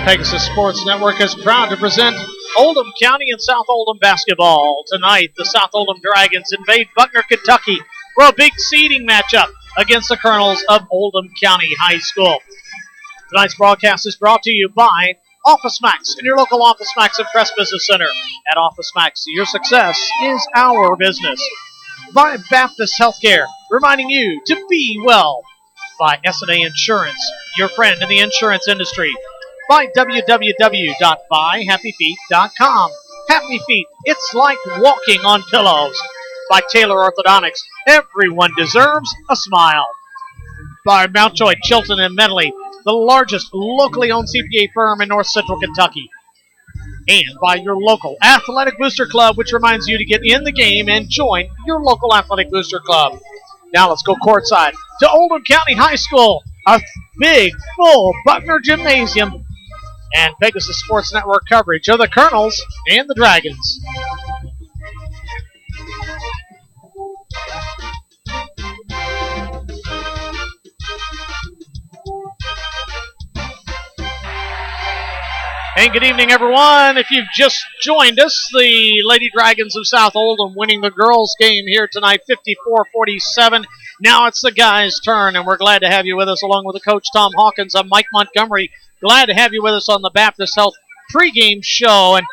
Pegasus Sports Network is proud to present Oldham County and South Oldham basketball. Tonight, the South Oldham Dragons invade Buckner, Kentucky for a big seeding matchup against the Colonels of Oldham County High School. Tonight's broadcast is brought to you by Office Max and your local Office Max and Press Business Center. At Office Max, your success is our business. By Baptist Healthcare, reminding you to be well. By S&A Insurance, your friend in the insurance industry. By www.buyhappyfeet.com. Happy Feet, it's like walking on pillows. By Taylor Orthodontics, everyone deserves a smile. By Mountjoy, Chilton, and Medley, the largest locally owned CPA firm in North Central Kentucky. And by your local Athletic Booster Club, which reminds you to get in the game and join your local Athletic Booster Club. Now let's go courtside to Oldham County High School, a big, full Buckner Gymnasium, and Pegasus Sports Network coverage of the Colonels and the Dragons. And good evening, everyone. If you've just joined us, the Lady Dragons of South Oldham winning the girls' game here tonight, 54-47. Now it's the guys' turn, and we're glad to have you with us, along with the coach, Tom Hawkins. I'm Mike Montgomery. Glad to have you with us on the Baptist Health pregame show. And,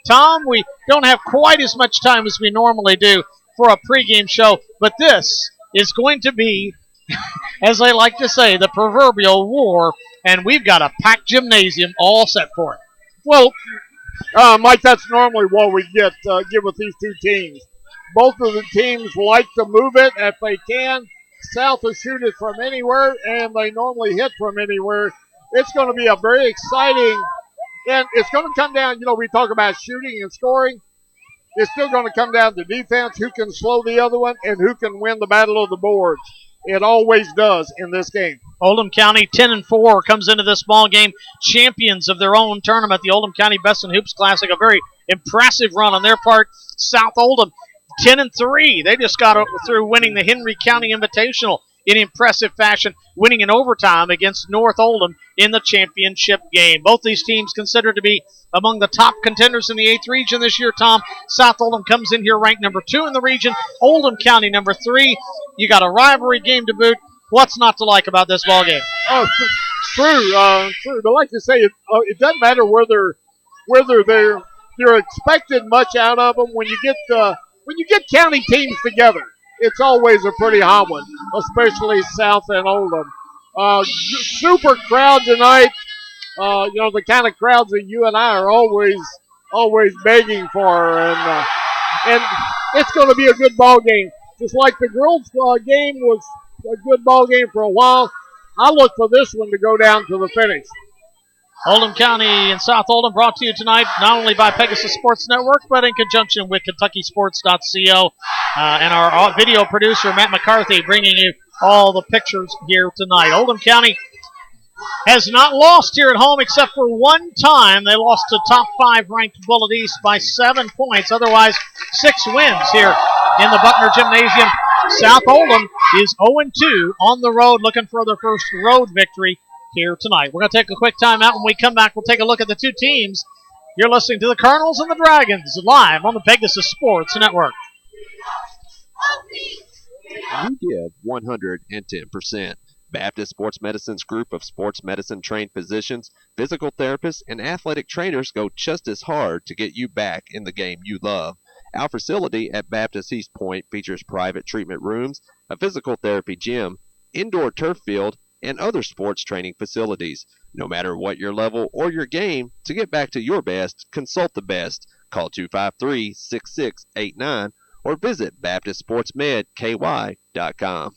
Tom, we don't have quite as much time as we normally do for a pregame show, but this is going to be, as I like to say, the proverbial war, and we've got a packed gymnasium all set for it. Well, Mike, that's normally what we get with these two teams. Both of the teams like to move it if they can. South will shoot it from anywhere, and they normally hit from anywhere. It's going to be a very exciting, and it's going to come down, we talk about shooting and scoring. It's still going to come down to defense, who can slow the other one, and who can win the battle of the boards. It always does in this game. Oldham County 10-4 comes into this ball game champions of their own tournament, the Oldham County Best in Hoops Classic. A very impressive run on their part. South Oldham 10-3. They just got through winning the Henry County Invitational in impressive fashion, winning in overtime against North Oldham in the championship game. Both these teams considered to be among the top contenders in the 8th region this year, Tom. South Oldham comes in here ranked number 2 in the region. Oldham County number 3. You got a rivalry game to boot. What's not to like about this ball game? Oh, true. But like you say, it doesn't matter whether they're expected much out of them. When you get county teams together, it's always a pretty hot one, especially South and Oldham. Super crowd tonight. The kind of crowds that you and I are always begging for, and it's going to be a good ball game. Just like the girls' game was a good ball game for a while, I look for this one to go down to the finish. Oldham County and South Oldham brought to you tonight not only by Pegasus Sports Network, but in conjunction with KentuckySports.co and our video producer, Matt McCarthy, bringing you all the pictures here tonight. Oldham County has not lost here at home except for one time. They lost to top 5 ranked Bullitt East by 7 points. Otherwise, 6 wins here in the Buckner Gymnasium. South Oldham is 0-2 on the road, looking for their first road victory here tonight. We're going to take a quick timeout. When we come back, we'll take a look at the two teams. You're listening to the Colonels and the Dragons live on the Pegasus Sports Network. You give 110%. Baptist Sports Medicine's group of sports medicine trained physicians, physical therapists, and athletic trainers go just as hard to get you back in the game you love. Our facility at Baptist East Point features private treatment rooms, a physical therapy gym, indoor turf field, and other sports training facilities. No matter what your level or your game, to get back to your best, consult the best. Call 253-6689 or visit BaptistSportsMedKY.com.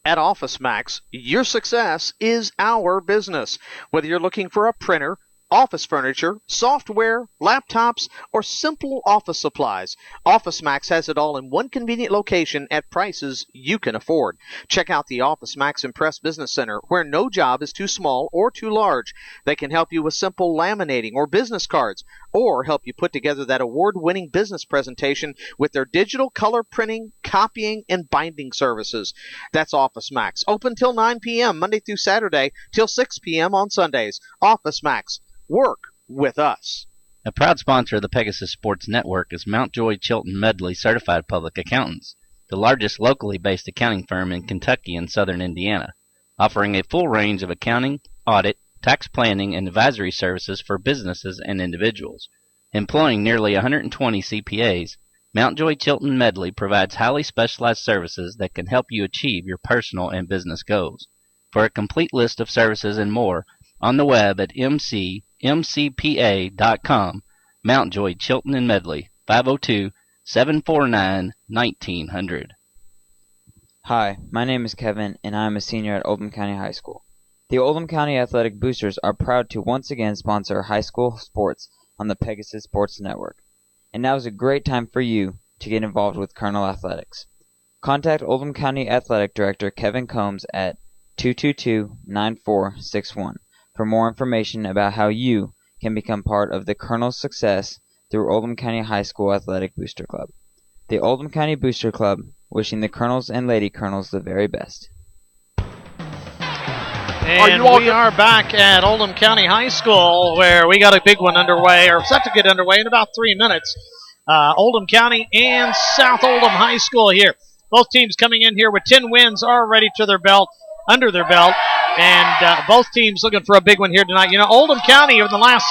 At Office Max, your success is our business. Whether you're looking for a printer, office furniture, software, laptops, or simple office supplies, Office Max has it all in one convenient location at prices you can afford. Check out the Office Max Impress Business Center, where no job is too small or too large. They can help you with simple laminating or business cards, or help you put together that award-winning business presentation with their digital color printing, copying, and binding services. That's Office Max. Open till 9 p.m. Monday through Saturday, till 6 p.m. on Sundays. Office Max. Work with us. A proud sponsor of the Pegasus Sports Network is Mountjoy Chilton Medley Certified Public Accountants, the largest locally based accounting firm in Kentucky and southern Indiana, offering a full range of accounting, audit, tax planning, and advisory services for businesses and individuals. Employing nearly 120 CPAs, Mountjoy Chilton Medley provides highly specialized services that can help you achieve your personal and business goals. For a complete list of services and more, on the web at mcpa.com. Mountjoy Chilton and Medley, 502-749-1900. Hi, my name is Kevin, and I am a senior at Oldham County High School. The Oldham County Athletic Boosters are proud to once again sponsor high school sports on the Pegasus Sports Network. And now is a great time for you to get involved with Colonel Athletics. Contact Oldham County Athletic Director Kevin Combs at 222-9461 for more information about how you can become part of the Colonel's success through Oldham County High School Athletic Booster Club. The Oldham County Booster Club, wishing the Colonels and Lady Colonels the very best. And we are back at Oldham County High School, where we got a big one underway, or set to get underway in about 3 minutes. Oldham County and South Oldham High School here. Both teams coming in here with 10 wins already to their belt, under their belt, and both teams looking for a big one here tonight. You know, Oldham County over the last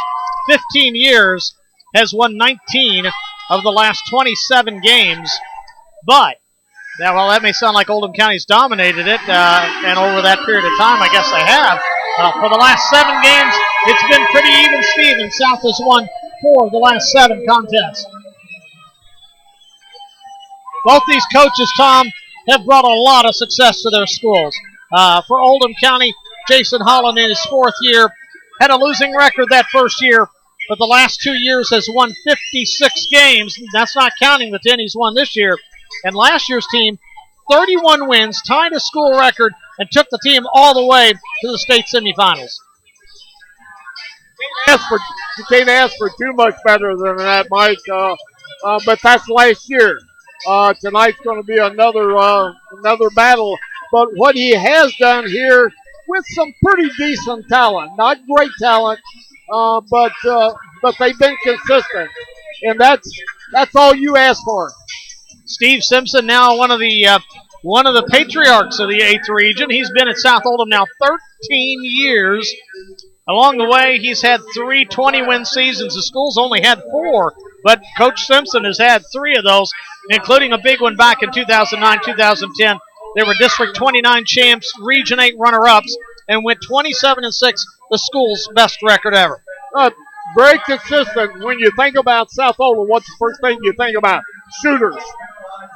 15 years has won 19 of the last 27 games, but well, that may sound like Oldham County's dominated it, and over that period of time, I guess they have. For the last 7 games, it's been pretty even, Steven. South has won 4 of the last 7 contests. Both these coaches, Tom, have brought a lot of success to their schools. For Oldham County, Jason Holland in his 4th year had a losing record that first year, but the last 2 years has won 56 games. That's not counting the 10 he's won this year. And last year's team, 31 wins, tied a school record, and took the team all the way to the state semifinals. You can't ask for too much better than that, Mike. But that's last year. Tonight's going to be another battle. But what he has done here with some pretty decent talent, not great talent, but they've been consistent, and that's all you ask for. Steve Simpson, now one of the patriarchs of the 8th region. He's been at South Oldham now 13 years. Along the way, he's had 3 20-win seasons. The school's only had 4, but Coach Simpson has had 3 of those, including a big one back in 2009-2010. They were District 29 champs, Region 8 runner-ups, and went 27-6, the school's best record ever. Very consistent. When you think about South Oldham, what's the first thing you think about? Shooters.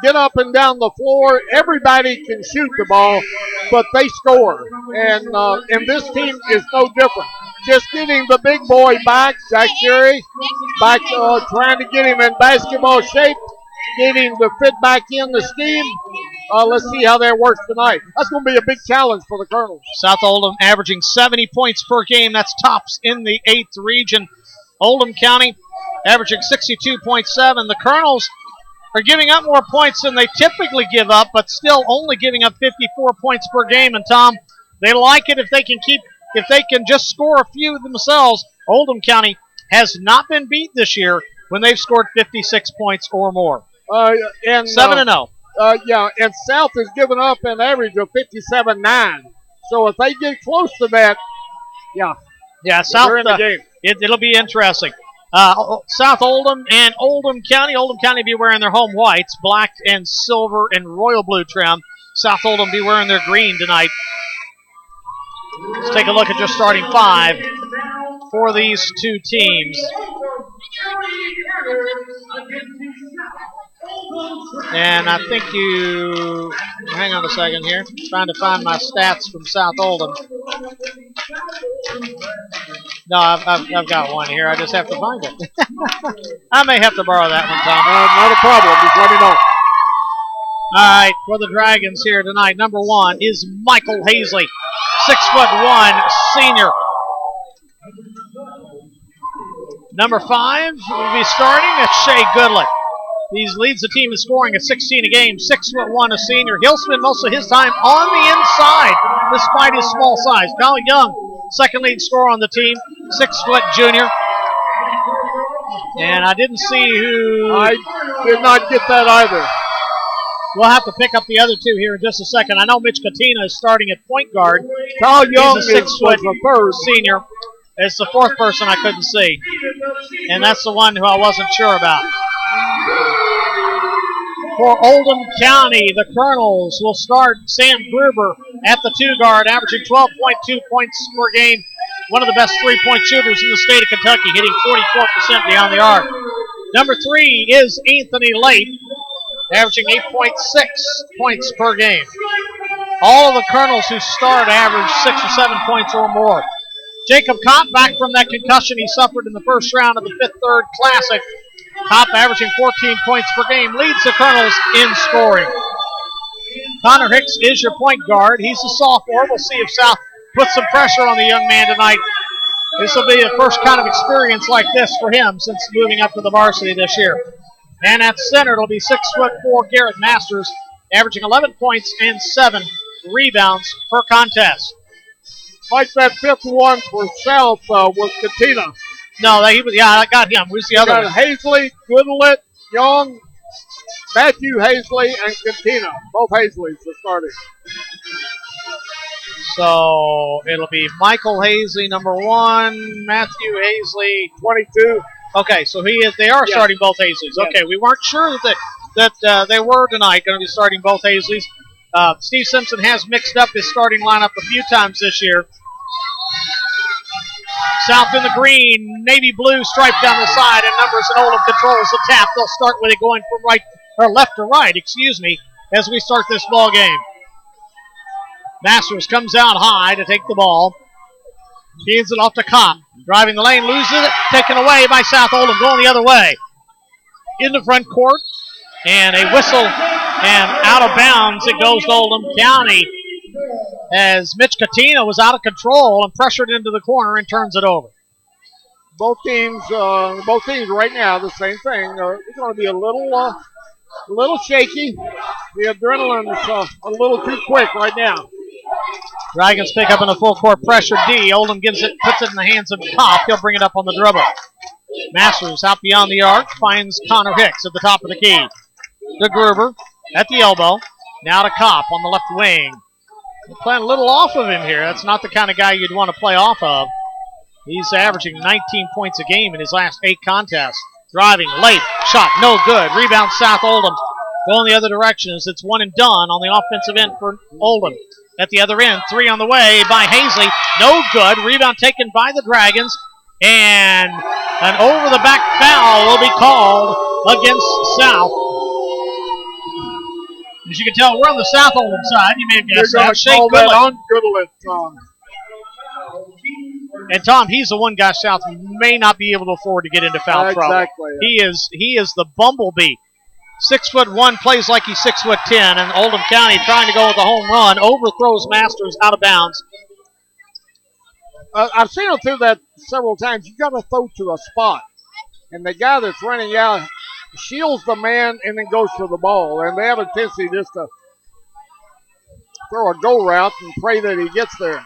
Get up and down the floor. Everybody can shoot the ball, but they score. And this team is no different. Just getting the big boy back, Jack Sherry, back trying to get him in basketball shape, getting the fit back in the steam. Let's see how that works tonight. That's going to be a big challenge for the Colonels. South Oldham averaging 70 points per game. That's tops in the 8th region. Oldham County averaging 62.7. The Colonels are giving up more points than they typically give up, but still only giving up 54 points per game. And Tom, they like it if they can just score a few themselves. Oldham County has not been beat this year when they've scored 56 points or more. 7-0. And South has given up an average of 57-9. So if they get close to that, South they're in the game. It'll be interesting. South Oldham and Oldham County. Oldham County be wearing their home whites, black and silver and royal blue trim. South Oldham be wearing their green tonight. Let's take a look at your starting 5 for these two teams. And I think hang on a second here, trying to find my stats from South Oldham. No, I've got one here. I just have to find it. I may have to borrow that one, Tom. Not a problem. Just let me know. All right, for the Dragons here tonight, number 1 is Michael Hazley, 6'1", senior. Number 5 will be starting. That's Shea Goodlett. He leads the team in scoring at 16 a game, 6'1", a senior. He'll spend most of his time on the inside, despite his small size. Kyle Young second lead scorer on the team, 6-foot junior. And I didn't see who. I did not get that either. We'll have to pick up the other two here in just a second. I know Mitch Katina is starting at point guard. Kyle Young He's a 6-foot the third senior. It's the fourth person I couldn't see. And that's the one who I wasn't sure about. For Oldham County, the Colonels will start Sam Gruber at the 2 guard, averaging 12.2 points per game. One of the best 3-point shooters in the state of Kentucky, hitting 44% beyond the arc. Number 3 is Anthony Late, averaging 8.6 points per game. All of the Colonels who start average 6 or 7 points or more. Jacob Kopp back from that concussion he suffered in the first round of the Fifth Third Classic. Kopp averaging 14 points per game, leads the Colonels in scoring. Connor Hicks is your point guard. He's a sophomore. We'll see if South puts some pressure on the young man tonight. This will be the first kind of experience like this for him since moving up to the varsity this year. And at center, it'll be 6'4" Garrett Masters, averaging 11 points and 7 rebounds per contest. Like that fifth one for South was Katina. No, I got him. Who's the other one? Hazley, Goodlett, Young, Matthew Hazley, and Katina. Both Hazleys are starting. So it'll be Michael Hazley, number 1, Matthew Hazley, 22. Okay, so they are starting both Hazleys. Yes. Okay, we weren't sure that they were tonight going to be starting both Hazleys. Steve Simpson has mixed up his starting lineup a few times this year. South in the green, navy blue stripe down the side, and Numbers and Oldham controls the tap. They'll start with it going from left to right, as we start this ball game. Masters comes out high to take the ball. He hands it off to Kopp. Driving the lane, loses it, taken away by South Oldham, going the other way. In the front court, and a whistle, and out of bounds it goes to Oldham County as Mitch Katina was out of control and pressured into the corner and turns it over. Both teams right now, the same thing. It's going to be a little shaky. The adrenaline's a little too quick right now. Dragons pick up in a full court pressure D. Oldham puts it in the hands of Kopp. He'll bring it up on the dribble. Masters out beyond the arc, finds Connor Hicks at the top of the key. To Gruber at the elbow. Now to Kopp on the left wing. They're playing a little off of him here. That's not the kind of guy you'd want to play off of. He's averaging 19 points a game in his last 8 contests. Driving, late, shot, no good. Rebound South Oldham. Going the other direction as it's one and done on the offensive end for Oldham. At the other end, 3 on the way by Hazley. No good. Rebound taken by the Dragons. And an over-the-back foul will be called against South. As you can tell, we're on the South Oldham side. You may have guessed that. Shea Goodlett. And Tom, he's the one guy South may not be able to afford to get into foul trouble. Exactly. He is the bumblebee. 6'1", plays like he's 6'10", and Oldham County trying to go with the home run, overthrows Masters out of bounds. I've seen him do that several times. You got to throw to a spot, and the guy that's running out shields the man and then goes for the ball, and they have a tendency just to throw a go route and pray that he gets there.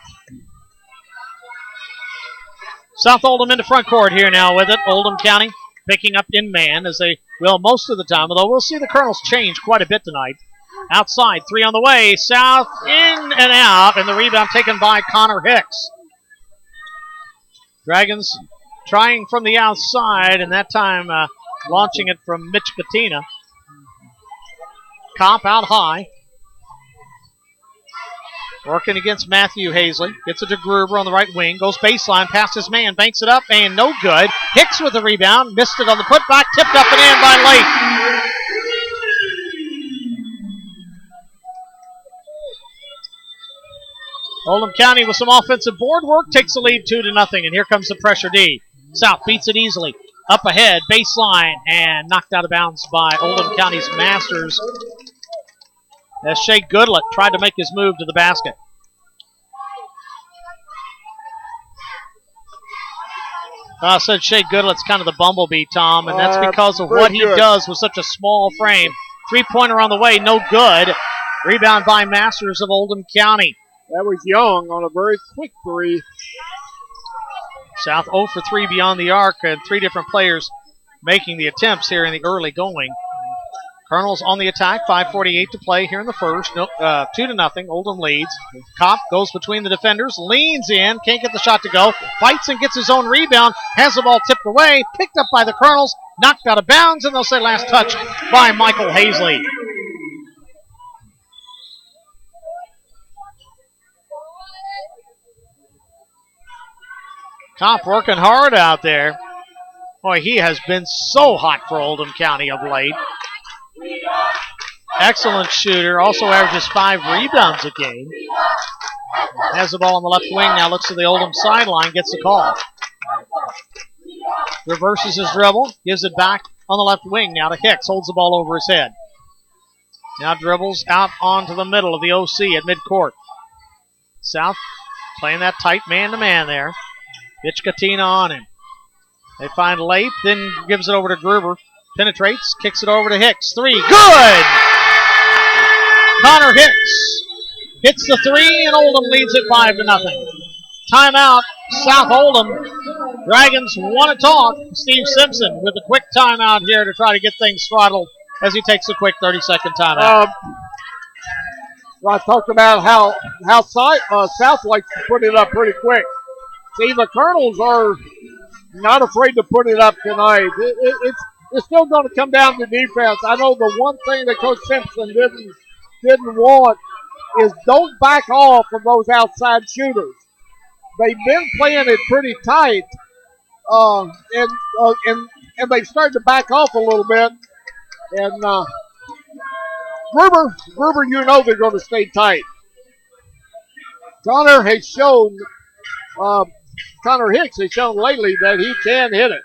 South Oldham into front court here now with it. Oldham County picking up in man as they will most of the time, although we'll see the Colonels change quite a bit tonight. Outside, 3 on the way. South in and out, and the rebound taken by Connor Hicks. Dragons trying from the outside, and that time launching it from Mitch Katina. Kopp out high. Working against Matthew Hazley. Gets it to Gruber on the right wing. Goes baseline, past his man. Banks it up, and no good. Hicks with the rebound. Missed it on the putback. Tipped up and in by Lake. Oldham County with some offensive board work takes the lead 2-0, and here comes the pressure D. South beats it easily. Up ahead, baseline, and knocked out of bounds by Oldham County's Masters as Shea Goodlett tried to make his move to the basket. I said Shea Goodlett's kind of the bumblebee, Tom, and that's because of what he does with such a small frame. 3-pointer on the way, no good. Rebound by Masters of Oldham County. That was Young on a very quick three. South 0 for 3 beyond the arc, and 3 different players making the attempts here in the early going. Colonels on the attack, 5:48 to play here in the first. 2-0, Oldham leads. Kopp goes between the defenders, leans in, can't get the shot to go, fights and gets his own rebound, has the ball tipped away, picked up by the Colonels, knocked out of bounds, and they'll say last touch by Michael Hazley. Kopp working hard out there. Boy, he has been so hot for Oldham County of late. Excellent shooter. Also averages 5 rebounds a game. Has the ball on the left wing now. Looks to the Oldham sideline. Gets the call. Reverses his dribble. Gives it back on the left wing now to Hicks. Holds the ball over his head. Now dribbles out onto the middle of the OC at midcourt. South playing that tight man-to-man there. Pitch Katina on him. They find Lath, then gives it over to Gruber. Penetrates, kicks it over to Hicks. 3, good! Connor Hicks hits the 3, and Oldham leads it 5-0. Timeout, South Oldham. Dragons want to talk. Steve Simpson with a quick timeout here to try to get things throttled as he takes a quick 30-second timeout. I talked about how South likes to put it up pretty quick. See, the Colonels are not afraid to put it up tonight. It's still going to come down to defense. I know the one thing that Coach Simpson didn't want is don't back off of those outside shooters. They've been playing it pretty tight, and they've started to back off a little bit. And Gruber, you know they're going to stay tight. Connor Hicks has shown lately that he can hit it.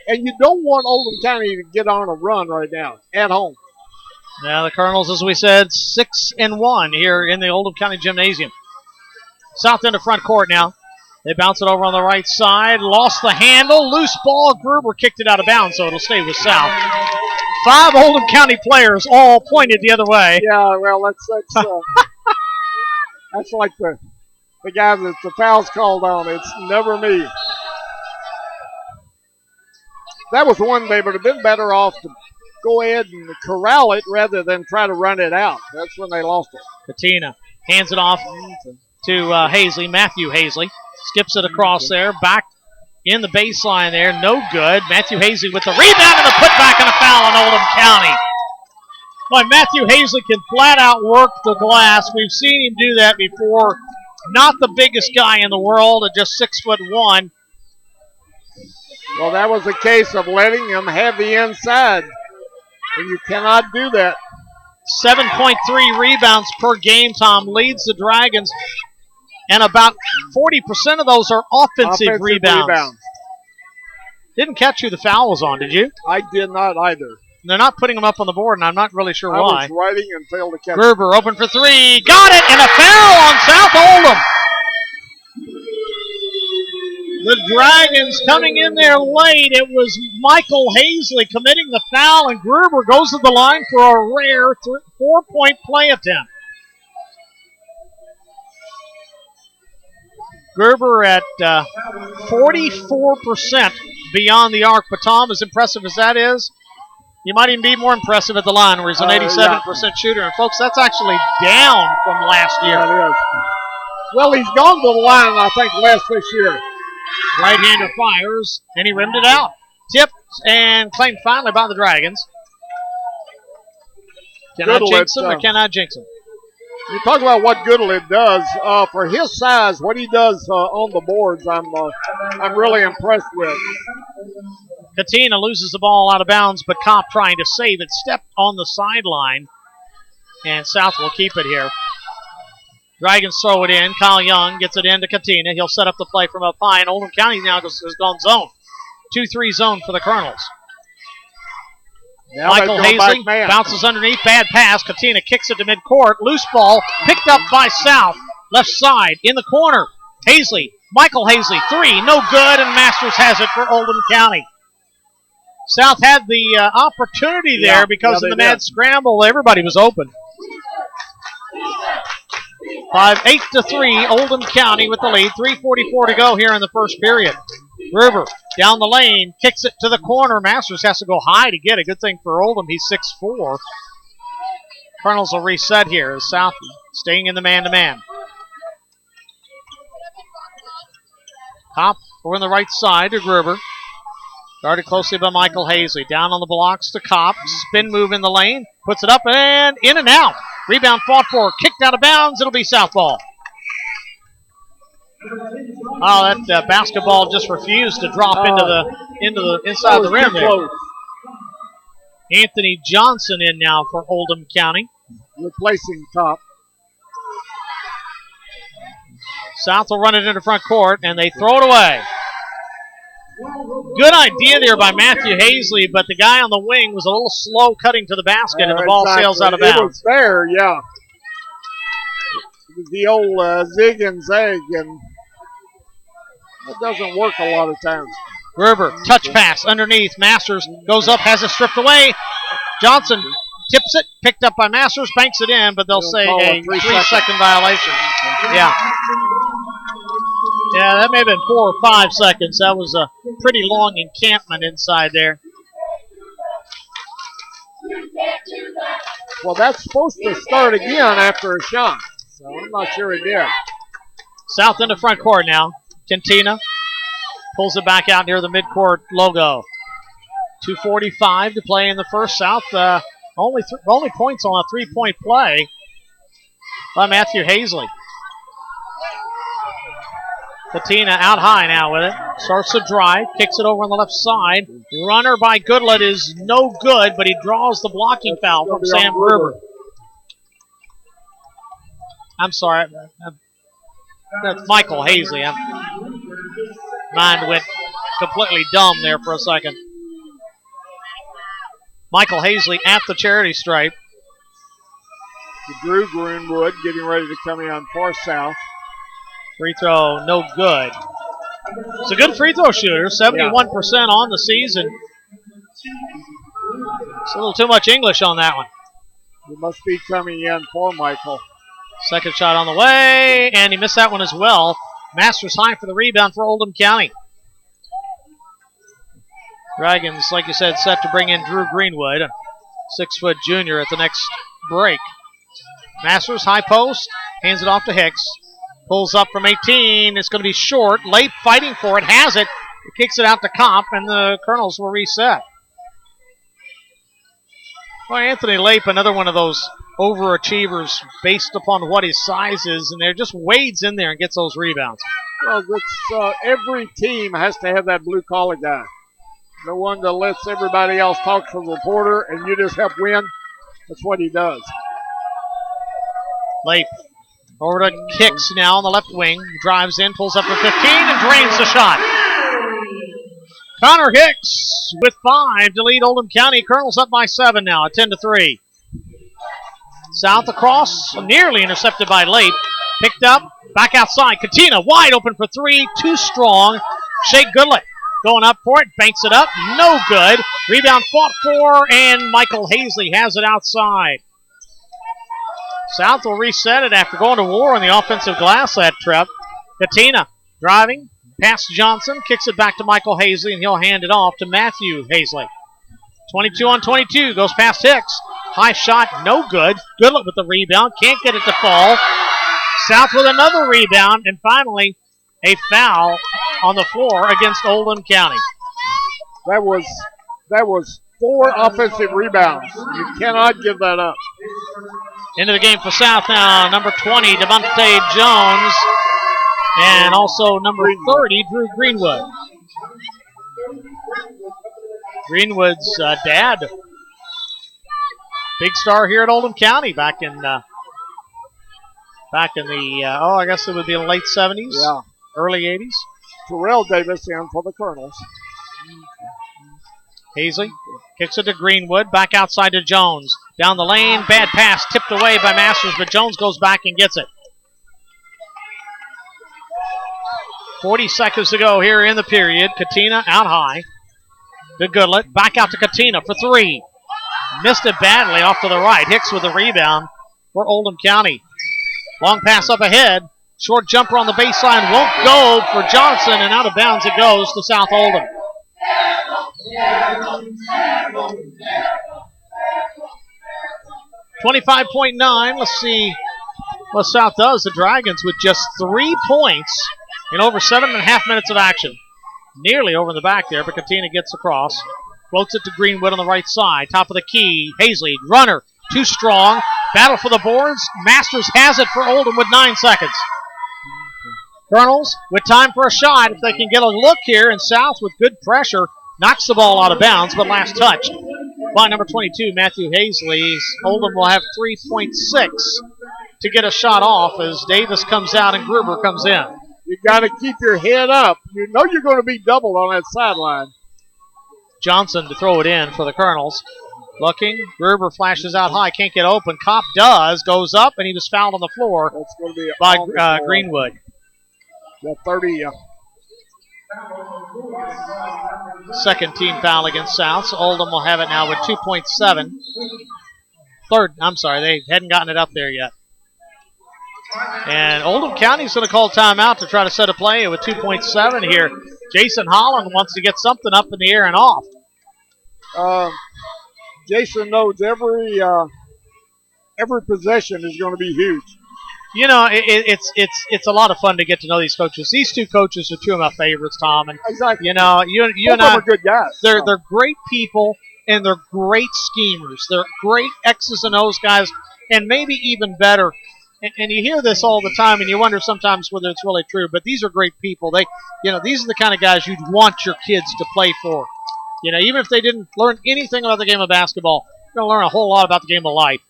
And you don't want Oldham County to get on a run right now at home. Now the Colonels, as we said, 6-1 here in the Oldham County Gymnasium. South end of front court now. They bounce it over on the right side. Lost the handle. Loose ball. Gruber kicked it out of bounds, so it'll stay with South. 5 Oldham County players all pointed the other way. Yeah, well, that's that's like the guy that the foul's called on. It's never me. That was one they would have been better off to go ahead and corral it rather than try to run it out. That's when they lost it. Katina hands it off to Hazley, Matthew Hazley. Skips it across there, back in the baseline there, no good. Matthew Hazley with the rebound and a putback and a foul on Oldham County. Boy, Matthew Hazley can flat out work the glass. We've seen him do that before. Not the biggest guy in the world, at just 6'1". Well, that was a case of letting him have the inside, and you cannot do that. 7.3 rebounds per game, Tom, leads the Dragons, and about 40% of those are offensive rebounds. Didn't catch who the foul was on, did you? I did not either. They're not putting them up on the board, and I'm not really sure why. I was writing and failed to catch it. Gruber open for 3. Got it, and a foul on South Oldham. The Dragons coming in there late. It was Michael Hazley committing the foul, and Gruber goes to the line for a rare 4-point play attempt. Gruber at 44% beyond the arc. But, Tom, as impressive as that is, he might even be more impressive at the line where he's an 87% shooter. And, folks, that's actually down from last year. That is. Well, he's gone to the line, I think, less this year. Right-hander fires, and he rimmed it out. Tipped and claimed finally by the Dragons. Can I jinx him or can I jinx him? You talk about what Goodlid does. For his size, what he does on the boards, I'm really impressed with. Katina loses the ball out of bounds, but Kopp trying to save it. Stepped on the sideline, and South will keep it here. Dragons throw it in. Kyle Young gets it in to Katina. He'll set up the play from up high, and Oldham County now has gone zone. 2-3 zone for the Colonels. Now Michael Hazley bounces underneath. Bad pass. Katina kicks it to midcourt. Loose ball picked up by South. Left side in the corner. Hazley. Michael Hazley. 3. No good, and Masters has it for Oldham County. South had the opportunity there because of the mad scramble. Everybody was open. 8-3, Oldham County with the lead. 3:44 to go here in the first period. Gruber down the lane, kicks it to the corner. Masters has to go high to get it. Good thing for Oldham, he's 6'4". Colonels will reset here as South staying in the man-to-man. Top over on the right side to Gruber. Guarded closely by Michael Hazley. Down on the blocks to Kopp. Spin move in the lane. Puts it up and in and out. Rebound fought for. Kicked out of bounds. It'll be South ball. Oh, that basketball just refused to drop into the inside the rim there. Close. Anthony Johnson in now for Oldham County. Replacing Top. South will run it into front court, and they throw it away. Good idea there by Matthew Hazley, but the guy on the wing was a little slow cutting to the basket, and the ball sails out of bounds. It was there, yeah. It was the old zig and zag, and it doesn't work a lot of times. Gruber, touch pass underneath. Masters goes up, has it stripped away. Johnson tips it, picked up by Masters, banks it in, but they'll say a 3-second violation. Yeah. Yeah, that may have been 4 or 5 seconds. That was a pretty long encampment inside there. Well, that's supposed to start again after a shot, so I'm not sure it did. South into front court now. Cantina pulls it back out near the midcourt logo. 2:45 to play in the first. South only points on a 3-point play by Matthew Hazley. Katina out high now with it. Starts to drive, kicks it over on the left side. Runner by Goodlet is no good, but he draws the blocking foul from Sam Gruber. I'm sorry. That's Michael Hazley. Mine went completely dumb there for a second. Michael Hazley at the charity stripe. Drew Greenwood getting ready to come in for South. Free throw, no good. It's a good free throw shooter, 71% on the season. It's a little too much English on that one. He must be coming in for Michael. Second shot on the way, and he missed that one as well. Masters high for the rebound for Oldham County. Dragons, like you said, set to bring in Drew Greenwood, a 6-foot junior at the next break. Masters high post, hands it off to Hicks. Pulls up from 18. It's going to be short. Lape fighting for it. Has it. He kicks it out to Kopp, and the Colonels will reset. Well, Anthony Lape, another one of those overachievers based upon what his size is, and they're just wades in there and gets those rebounds. Well, every team has to have that blue-collar guy. The one that lets everybody else talk to the reporter, and you just help win. That's what he does. Lape. Over to Hicks now on the left wing. Drives in, pulls up for 15, and drains the shot. Connor Hicks with 5 to lead Oldham County. Colonels up by 7 now at 10-3. South across, nearly intercepted by Lape. Picked up, back outside. Katina wide open for 3, too strong. Shake Goodlet going up for it, banks it up, no good. Rebound fought for, and Michael Hazley has it outside. South will reset it after going to war on the offensive glass that trip. Katina driving, past Johnson, kicks it back to Michael Hazley, and he'll hand it off to Matthew Hazley. 22 on 22, goes past Hicks. High shot, no good. Goodlet with the rebound, can't get it to fall. South with another rebound, and finally a foul on the floor against Oldham County. That was 4 offensive rebounds. You cannot give that up. Into the game for South now, number 20, Devontae Jones, and also number 30, Drew Greenwood. Greenwood's dad, big star here at Oldham County back in the I guess it would be in the late 70s, early 80s. Terrell Davis in for the Colonels. Hazley kicks it to Greenwood, back outside to Jones. Down the lane, bad pass, tipped away by Masters, but Jones goes back and gets it. 40 seconds to go here in the period. Katina out high to Goodlet, back out to Katina for 3. Missed it badly off to the right. Hicks with the rebound for Oldham County. Long pass up ahead. Short jumper on the baseline won't go for Johnson, and out of bounds it goes to South Oldham. 25.9. Let's see what South does. The Dragons with just 3 points in over 7.5 minutes of action. Nearly over in the back there, but Katina gets across. Floats it to Greenwood on the right side. Top of the key. Hazley, runner, too strong. Battle for the boards. Masters has it for Oldham with 9 seconds. Colonels with time for a shot. If they can get a look here, and South with good pressure knocks the ball out of bounds, but last touched by number 22, Matthew Hazley. Oldham will have 3.6 to get a shot off as Davis comes out and Gruber comes in. You got to keep your head up. You know you're going to be doubled on that sideline. Johnson to throw it in for the Colonels. Looking, Gruber flashes out high, can't get open. Kopp does, goes up, and he was fouled on the floor That's going to be by Greenwood. The 30. Second team foul against South. So Oldham will have it now with 2.7. They hadn't gotten it up there yet. And Oldham County's going to call timeout to try to set a play with 2.7 here. Jason Holland wants to get something up in the air and off. Jason knows every possession is going to be huge. You know, it's a lot of fun to get to know these coaches. These two coaches are two of my favorites, Tom. And exactly. You know, you and I I are good guys. They're great people and they're great schemers. They're great X's and O's guys, and maybe even better. And you hear this all the time, and you wonder sometimes whether it's really true. But these are great people. These are the kind of guys you'd want your kids to play for. You know, even if they didn't learn anything about the game of basketball, they're going to learn a whole lot about the game of life.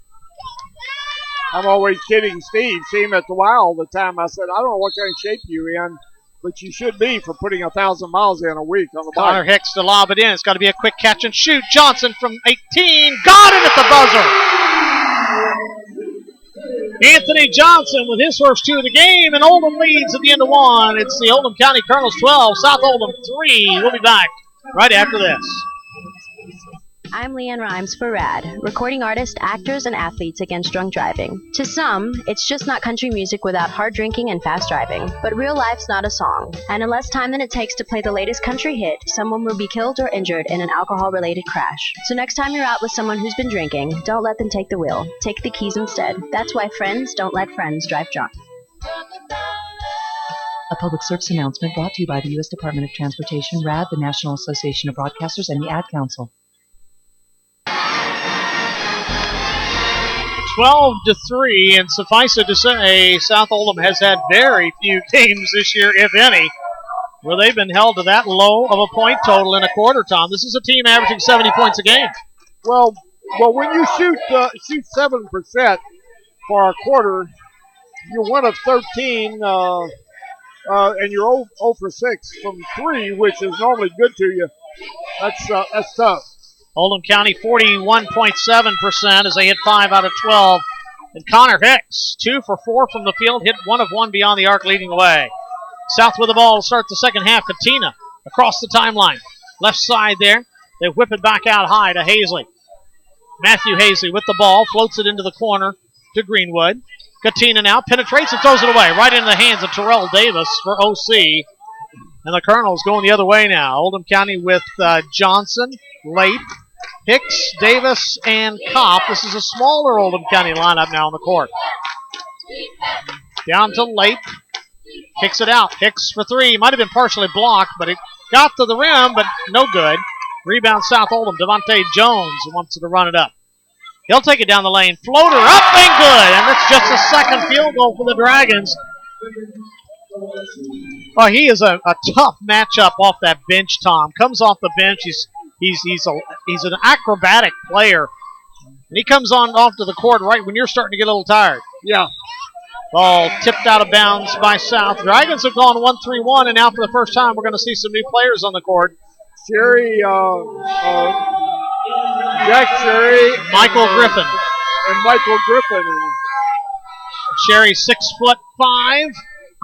I'm always kidding Steve. See him at the Y all the time. I said, I don't know what kind of shape you're in, but you should be for putting 1,000 miles in a week on the bike. Connor Hicks to lob it in. It's got to be a quick catch and shoot. Johnson from 18. Got it at the buzzer. Anthony Johnson with his first 2 of the game, and Oldham leads at the end of 1. It's the Oldham County Colonels 12, South Oldham 3. We'll be back right after this. I'm Leanne Rhymes for RAD, recording artists, actors, and athletes against drunk driving. To some, it's just not country music without hard drinking and fast driving. But real life's not a song. And in less time than it takes to play the latest country hit, someone will be killed or injured in an alcohol-related crash. So next time you're out with someone who's been drinking, don't let them take the wheel. Take the keys instead. That's why friends don't let friends drive drunk. A public service announcement brought to you by the U.S. Department of Transportation, RAD, the National Association of Broadcasters, and the Ad Council. 12-3, and suffice it to say, South Oldham has had very few games this year, if any, where they've been held to that low of a point total in a quarter, Tom. This is a team averaging 70 points a game. Well, when you shoot 7% for a quarter, you're 1 of 13, and you're 0 for 6 from 3, which is normally good to you. That's tough. Oldham County 41.7% as they hit 5 out of 12. And Connor Hicks, 2 for 4 from the field, hit 1 of 1 beyond the arc leading the way. South with the ball to start the second half. Katina across the timeline. Left side there. They whip it back out high to Hazley. Matthew Hazley with the ball, floats it into the corner to Greenwood. Katina now penetrates and throws it away right into the hands of Terrell Davis for OC. And the Colonels going the other way now. Oldham County with Johnson, Lape, Hicks, Davis, and Kopp. This is a smaller Oldham County lineup now on the court. Down to Lape. Kicks it out. Hicks for 3. Might have been partially blocked, but it got to the rim, but no good. Rebound South Oldham. Devontae Jones wants to run it up. He'll take it down the lane. Floater up and good. And that's just a second field goal for the Dragons. Well, he is a tough matchup off that bench, Tom. Comes off the bench. He's an acrobatic player. And he comes on off to the court right when you're starting to get a little tired. Yeah. Ball tipped out of bounds by South. Dragons have gone 1-3-1, and now for the first time we're going to see some new players on the court. Jack Sherry. Michael Griffin. And Michael Griffin. Sherry 6'5",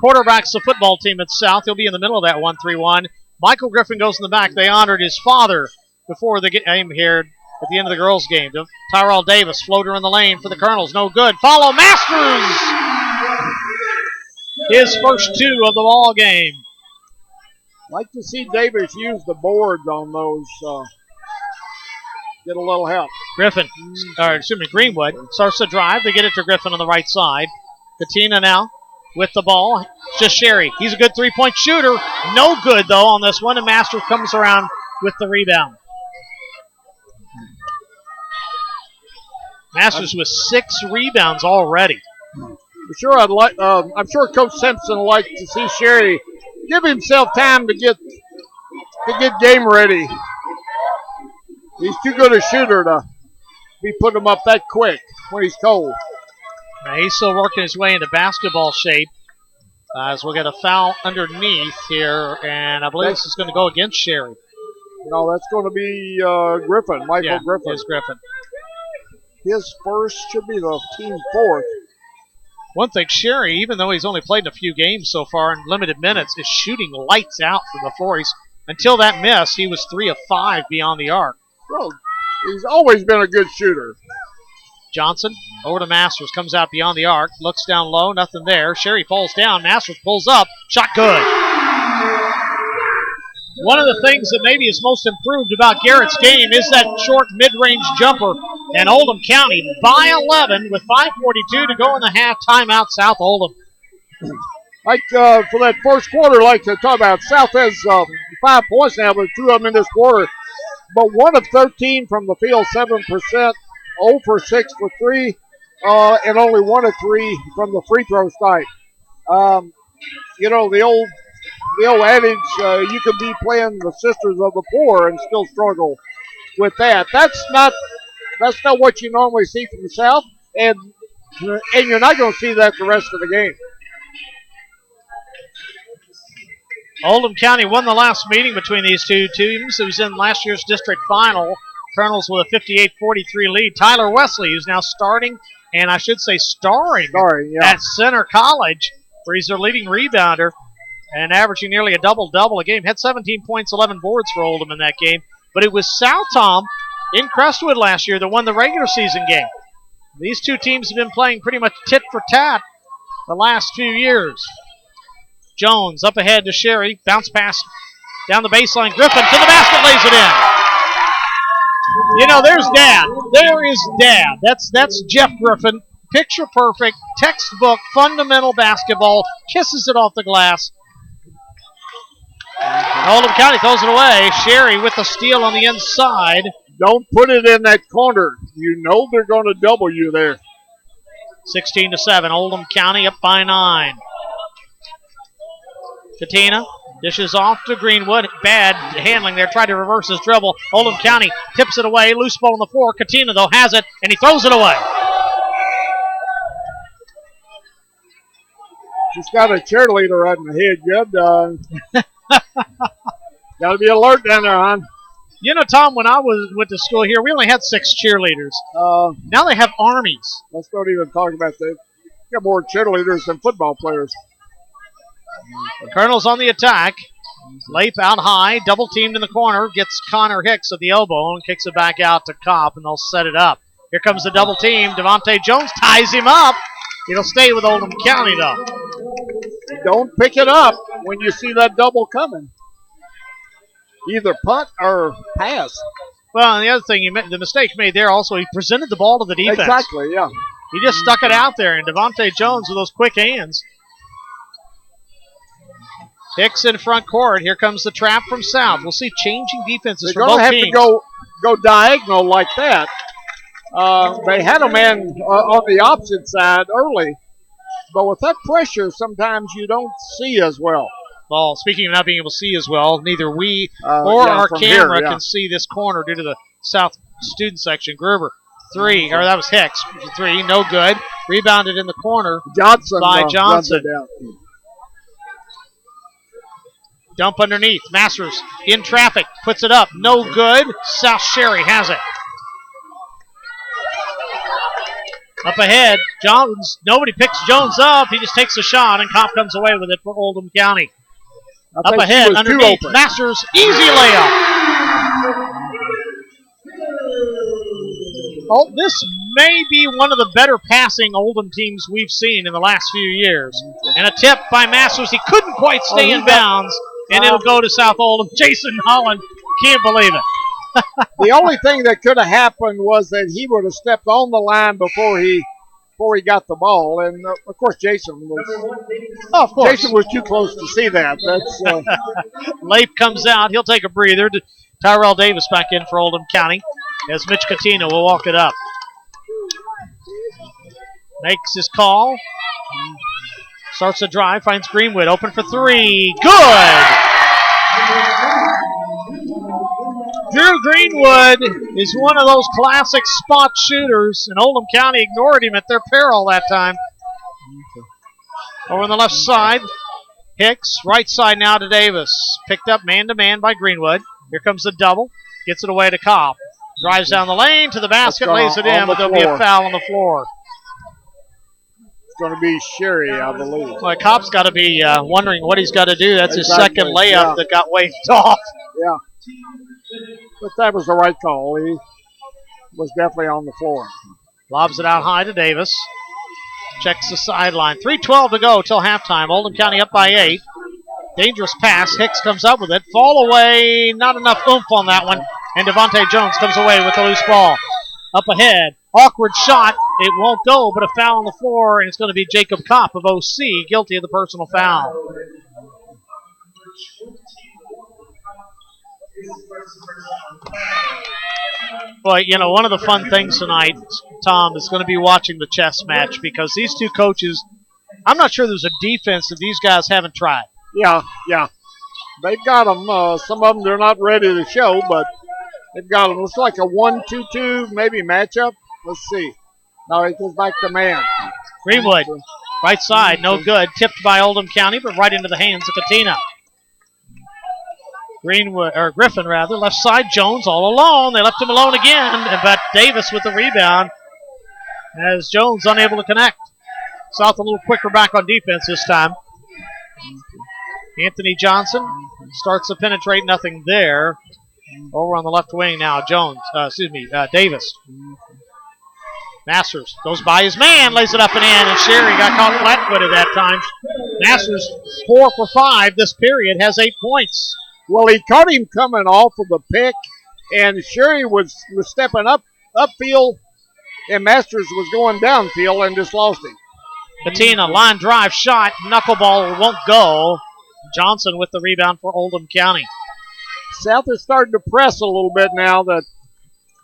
quarterbacks the football team at South. He'll be in the middle of that 1-3-1. Michael Griffin goes in the back. They honored his father before the game here at the end of the girls' game. Tyrell Davis, floater in the lane for the Colonels. No good. Follow Masters. his first 2 of the ball game. Like to see Davis use the boards on those. Get a little help. Greenwood starts to drive. They get it to Griffin on the right side. Katina now with the ball. Just Sherry. He's a good 3-point shooter. No good, though, on this one, and Masters comes around with the rebound. Masters with 6 rebounds already. I'm sure Coach Simpson would like to see Sherry give himself time to get game ready. He's too good a shooter to be putting him up that quick when he's cold. Now he's still working his way into basketball shape. As we'll get a foul underneath here, and I believe this is going to go against Sherry. No, that's going to be Griffin, Michael Griffin. It's Griffin. His first should be the team 4th. One thing, Sherry, even though he's only played in a few games so far in limited minutes, is shooting lights out from the floor. Until that miss, he was 3 of 5 beyond the arc. Well, he's always been a good shooter. Johnson over to Masters, comes out beyond the arc, looks down low, nothing there. Sherry falls down, Masters pulls up, shot good. One of the things that maybe is most improved about Garrett's game is that short mid-range jumper. And Oldham County by 11 with 5:42 to go in the half. Timeout, South Oldham. For that first quarter, like to talk about, South has 5 points now, but 2 of them in this quarter. But 1 of 13 from the field, 7%, 0 for 6 for 3, and only 1 of 3 from the free throw side. The old adage, you could be playing the Sisters of the Poor and still struggle with that. That's not what you normally see from the South, and you're not going to see that the rest of the game. Oldham County won the last meeting between these two teams. It was in last year's district final. Colonels with a 58-43 lead. Tyler Wesley, who's now starting, and I should say starring at Center College, where he's their leading rebounder and averaging nearly a double-double a game. Had 17 points, 11 boards for Oldham in that game. But it was South Tom in Crestwood last year that won the regular season game. These two teams have been playing pretty much tit for tat the last few years. Jones up ahead to Sherry. Bounce pass down the baseline. Griffin to the basket, lays it in. There's Dad. There is Dad. That's Jeff Griffin. Picture perfect, textbook, fundamental basketball. Kisses it off the glass. Oldham County throws it away. Sherry with the steal on the inside. Don't put it in that corner. You know they're going to double you there. 16-7. Oldham County up by 9. Katina dishes off to Greenwood. Bad handling there. Tried to reverse his dribble. Oldham County tips it away. Loose ball on the floor. Katina, though, has it, and he throws it away. She's got a cheerleader right in the head, Got to be alert down there, hon. Tom, when I went to school here, we only had 6 cheerleaders. Now they have armies. Let's not even talk about that. Got more cheerleaders than football players. The Colonels on the attack. Lape out high, double teamed in the corner, gets Connor Hicks at the elbow and kicks it back out to Kopp, and they'll set it up. Here comes the double team. Devontae Jones ties him up. It'll stay with Oldham County, though. Don't pick it up when you see that double coming. Either punt or pass. Well, and the other thing, the mistake made there also, he presented the ball to the defense. Exactly, yeah. He just stuck it out there, and Devontae Jones with those quick hands. Hicks in front court. Here comes the trap from South. We'll see changing defenses for both teams. They're going to have to go diagonal like that. They had a man on the opposite side early, but with that pressure, sometimes you don't see as well. Well, speaking of not being able to see as well, neither we or our camera can see this corner due to the South student section. Gruber, 3, or that was Hicks, 3, no good. Rebounded in the corner by Johnson. Dump underneath. Masters in traffic. Puts it up. No good. South Sherry has it. Up ahead. Jones. Nobody picks Jones up. He just takes a shot, and Kopp comes away with it for Oldham County. Up ahead. Underneath. Masters. Easy layup. Oh, this may be one of the better passing Oldham teams we've seen in the last few years. And a tip by Masters. He couldn't quite stay in bounds, and it'll go to South Oldham. Jason Holland can't believe it. The only thing that could have happened was that he would have stepped on the line before he got the ball, and of course Jason was too close to see that. That's Leif comes out. He'll take a breather. Tyrell Davis back in for Oldham County as Mitch Katina will walk it up. Makes his call. Starts a drive. Finds Greenwood. Open for three. Good! Drew Greenwood is one of those classic spot shooters, and Oldham County ignored him at their peril that time. Over on the left side, Hicks. Right side now to Davis. Picked up man-to-man by Greenwood. Here comes the double. Gets it away to Kopp. Drives down the lane to the basket, lays it in, but there'll be a foul on the floor. It's going to be Sherry, I believe. Well, Kopp's got to be wondering what he's got to do. That's his second layup that got waved off. Yeah. But that was the right call. He was definitely on the floor. Lobs it out high to Davis. Checks the sideline. 3:12 to go till halftime. Oldham County up by 8. Dangerous pass. Hicks comes up with it. Fall away. Not enough oomph on that one. And Devontae Jones comes away with the loose ball. Up ahead. Awkward shot. It won't go, but a foul on the floor, and it's going to be Jacob Kopp of OC, guilty of the personal foul. But, you know, one of the fun things tonight, Tom, is going to be watching the chess match because these two coaches, I'm not sure there's a defense that these guys haven't tried. Yeah. They've got them. Some of them they're not ready to show, but they've got them. It's like a 1-2-2 maybe matchup. Let's see. Now it goes back to man. Greenwood, right side, no good. Tipped by Oldham County, but right into the hands of Katina. Griffin, left side, Jones all alone. They left him alone again, but Davis with the rebound as Jones unable to connect. South a little quicker back on defense this time. Anthony Johnson starts to penetrate, nothing there. Over on the left wing now, Davis. Masters goes by his man, lays it up and in, and Sherry got caught flat-footed that time. Masters 4 for 5 this period, has 8 points. Well, he caught him coming off of the pick, and Sherry was stepping upfield, and Masters was going downfield and just lost him. Katina, line drive shot, knuckleball won't go. Johnson with the rebound for Oldham County. South is starting to press a little bit now that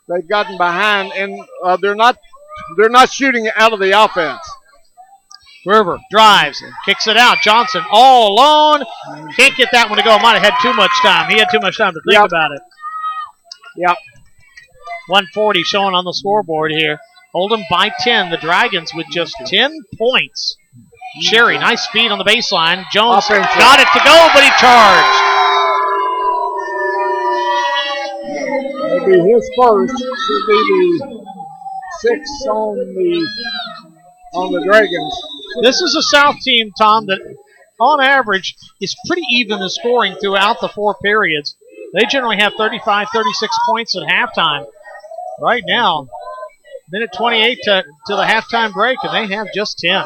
they've gotten behind, and they're not shooting out of the offense. Gruber drives, kicks it out. Johnson all alone. Can't get that one to go. Might have had too much time. He had too much time to think about it. Yep. 140 showing on the scoreboard here. Oldham by 10. The Dragons with just 10 points. Sherry, nice speed on the baseline. Jones got it to go, but he charged. It'll be his first. Should be the 6th on the Dragons. This is a South team, Tom, that on average is pretty even in scoring throughout the 4 periods. They generally have 35, 36 points at halftime. Right now, minute 28 to the halftime break, and they have just 10.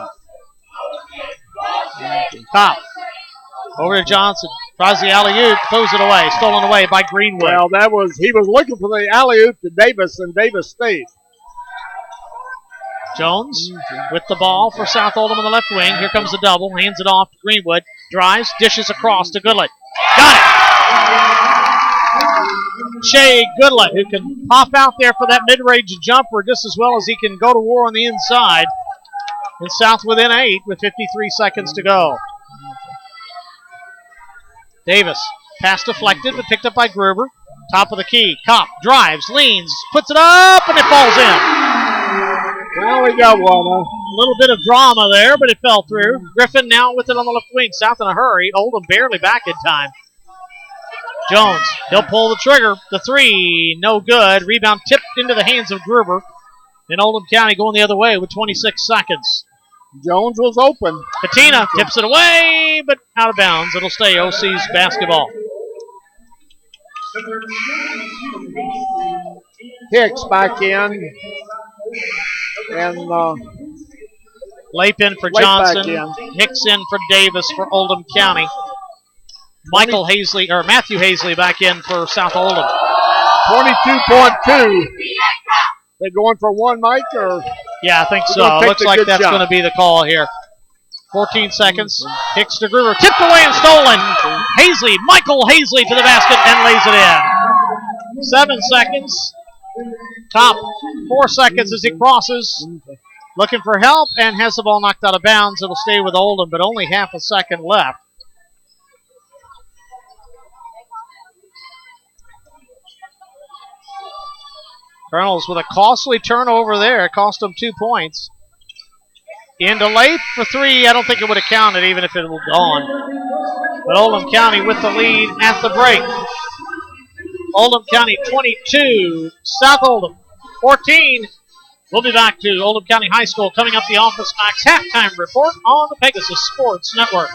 Top. Over to Johnson. Tries the alley-oop, throws it away. Stolen away by Greenwood. Well, he was looking for the alley-oop to Davis, and Davis stayed. Jones with the ball for South Oldham on the left wing. Here comes the double. Hands it off to Greenwood. Drives, dishes across to Goodlett. Got it! Shea Goodlett, who can pop out there for that mid-range jumper just as well as he can go to war on the inside. And South within 8 with 53 seconds to go. Davis, pass deflected but picked up by Gruber. Top of the key. Kopp drives, leans, puts it up, and it falls in. Well, we got one. A little bit of drama there, but it fell through. Griffin now with it on the left wing. South in a hurry. Oldham barely back in time. Jones, he'll pull the trigger. The 3, no good. Rebound tipped into the hands of Gruber. And Oldham County going the other way with 26 seconds. Jones was open. Katina tips it away, but out of bounds. It'll stay OC's basketball. Hicks back in. And Lape in for Lape back Johnson. in. Hicks in for Davis for Oldham County. Matthew Hazley back in for South Oldham. 22.2. They going for one, Mike, or? Yeah, I think so. Looks like that's going to be the call here. 14 seconds. Hicks to Groover. Tipped away and stolen. Michael Hazley to the basket and lays it in. 7 seconds. Top 4 seconds as he crosses. Looking for help and has the ball knocked out of bounds. It'll stay with Oldham, but only half a second left. Colonels with a costly turnover there. It cost them 2 points. Into late for 3. I don't think it would have counted even if it was gone. But Oldham County with the lead at the break. Oldham County 22, South Oldham 14. We'll be back to Oldham County High School coming up the Office Max halftime report on the Pegasus Sports Network.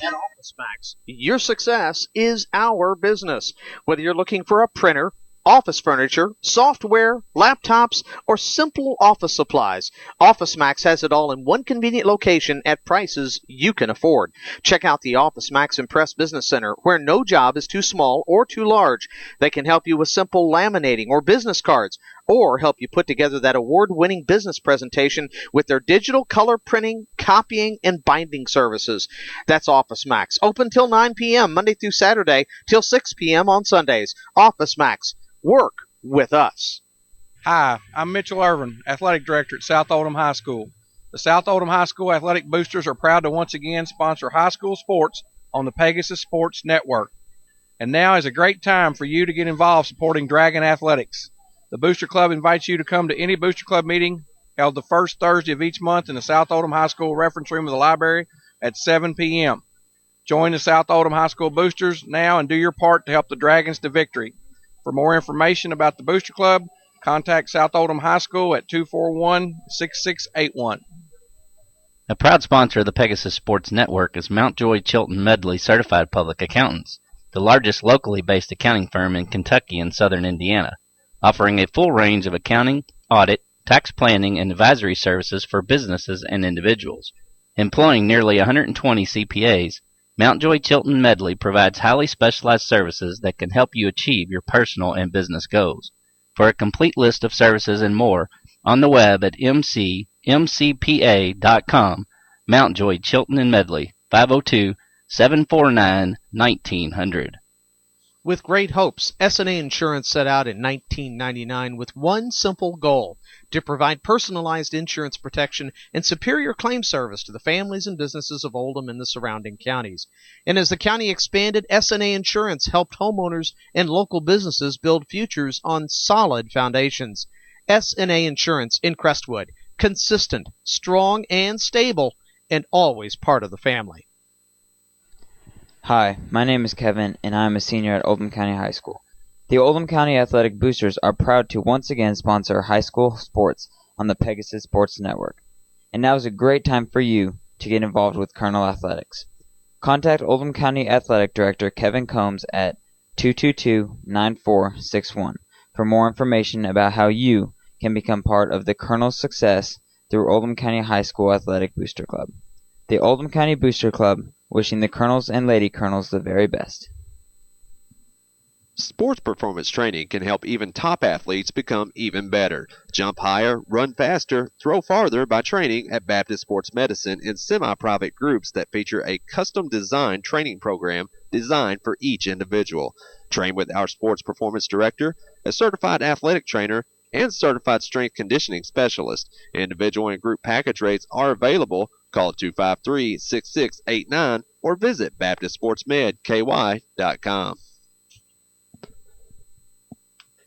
At Office Max, your success is our business. Whether you're looking for a printer, office furniture, software, laptops, or simple office supplies, Office Max has it all in one convenient location at prices you can afford. Check out the Office Max Impress Business Center, where no job is too small or too large. They can help you with simple laminating or business cards, or help you put together that award-winning business presentation with their digital color printing, copying, and binding services. That's Office Max. Open till 9 p.m. Monday through Saturday till 6 p.m. on Sundays. Office Max. Work with us. Hi, I'm Mitchell Irvin, Athletic Director at South Oldham High School. The South Oldham High School Athletic Boosters are proud to once again sponsor high school sports on the Pegasus Sports Network. And now is a great time for you to get involved supporting Dragon Athletics. The Booster Club invites you to come to any Booster Club meeting held the first Thursday of each month in the South Oldham High School reference room of the library at 7 p.m. Join the South Oldham High School Boosters now and do your part to help the Dragons to victory. For more information about the Booster Club, contact South Oldham High School at 241-6681. A proud sponsor of the Pegasus Sports Network is Mountjoy Chilton Medley Certified Public Accountants, the largest locally based accounting firm in Kentucky and southern Indiana, offering a full range of accounting, audit, tax planning, and advisory services for businesses and individuals. Employing nearly 120 CPAs, Mountjoy Chilton Medley provides highly specialized services that can help you achieve your personal and business goals. For a complete list of services and more, on the web at mcpa.com, Mountjoy Chilton and Medley, 502-749-1900. With great hopes, S&A Insurance set out in 1999 with one simple goal: to provide personalized insurance protection and superior claim service to the families and businesses of Oldham and the surrounding counties. And as the county expanded, S&A Insurance helped homeowners and local businesses build futures on solid foundations. S&A Insurance in Crestwood, consistent, strong, and stable, and always part of the family. Hi, my name is Kevin, and I am a senior at Oldham County High School. The Oldham County Athletic Boosters are proud to once again sponsor high school sports on the Pegasus Sports Network. And now is a great time for you to get involved with Colonel Athletics. Contact Oldham County Athletic Director Kevin Combs at 222-9461 for more information about how you can become part of the Colonel's success through Oldham County High School Athletic Booster Club. The Oldham County Booster Club, wishing the Colonels and Lady Colonels the very best. Sports performance training can help even top athletes become even better. Jump higher, run faster, throw farther by training at Baptist Sports Medicine in semi-private groups that feature a custom-designed training program designed for each individual. Train with our sports performance director, a certified athletic trainer, and certified strength conditioning specialist. Individual and group package rates are available. Call 253-6689 or visit BaptistSportsMedKY.com.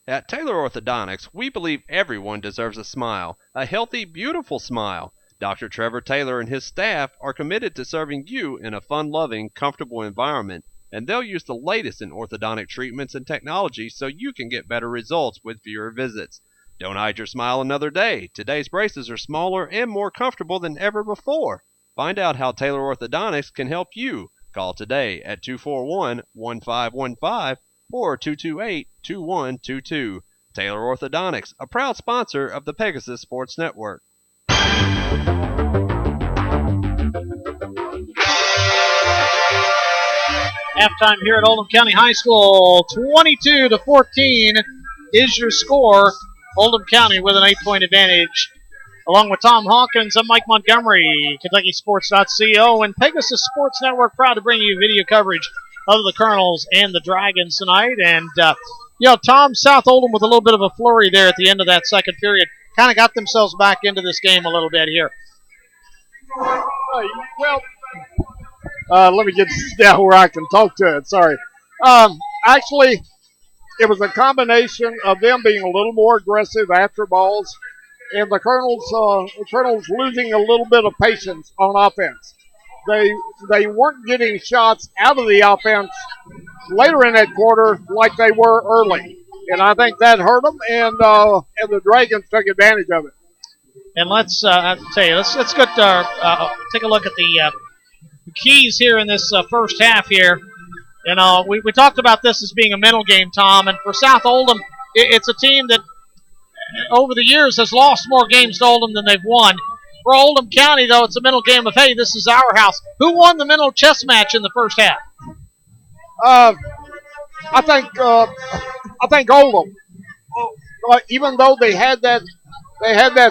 At Taylor Orthodontics, we believe everyone deserves a smile, a healthy, beautiful smile. Dr. Trevor Taylor and his staff are committed to serving you in a fun-loving, comfortable environment, and they'll use the latest in orthodontic treatments and technology so you can get better results with fewer visits. Don't hide your smile another day. Today's braces are smaller and more comfortable than ever before. Find out how Taylor Orthodontics can help you. Call today at 241-1515 or 228-2122. Taylor Orthodontics, a proud sponsor of the Pegasus Sports Network. Halftime here at Oldham County High School, 22-14 is your score. Oldham County with an 8-point advantage. Along with Tom Hawkins, I'm Mike Montgomery, KentuckySports.co, and Pegasus Sports Network proud to bring you video coverage of the Colonels and the Dragons tonight. And, Tom, South Oldham with a little bit of a flurry there at the end of that second period. Kind of got themselves back into this game a little bit here. Let me get down where I can talk to it. Sorry. Actually, it was a combination of them being a little more aggressive after balls, and the Colonels losing a little bit of patience on offense. They weren't getting shots out of the offense later in that quarter like they were early, and I think that hurt them. And the Dragons took advantage of it. And let's take a look at the keys here in this first half here. We talked about this as being a mental game, Tom, and for South Oldham, it's a team that over the years has lost more games to Oldham than they've won. For Oldham County, though, it's a mental game of, hey, this is our house. Who won the mental chess match in the first half? I think Oldham. Even though they had that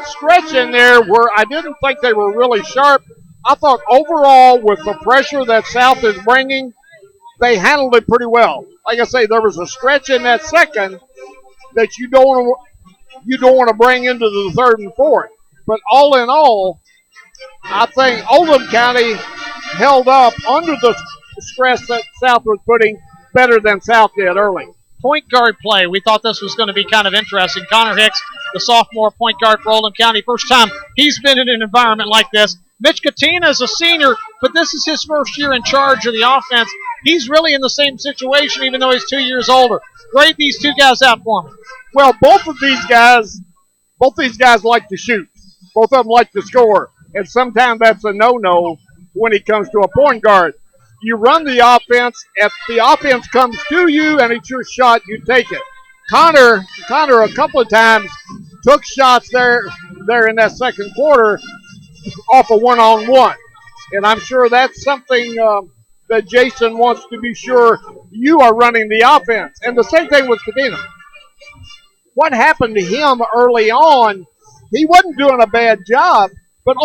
stretch in there where I didn't think they were really sharp, I thought overall with the pressure that South is bringing, they handled it pretty well. Like I say, there was a stretch in that second that you don't want to bring into the third and fourth. But all in all, I think Oldham County held up under the stress that South was putting better than South did early. Point guard play. We thought this was going to be kind of interesting. Connor Hicks, the sophomore point guard for Oldham County, first time he's been in an environment like this. Mitch Katina is a senior, but this is his first year in charge of the offense. He's really in the same situation, even though he's 2 years older. Grade these two guys out for me. Well, both these guys like to shoot. Both of them like to score, and sometimes that's a no-no when it comes to a point guard. You run the offense. If the offense comes to you and it's your shot, you take it. Connor a couple of times took shots there in that second quarter off a one-on-one. And I'm sure that's something that Jason wants to be sure you are running the offense. And the same thing with Kadena. What happened to him early on, he wasn't doing a bad job, but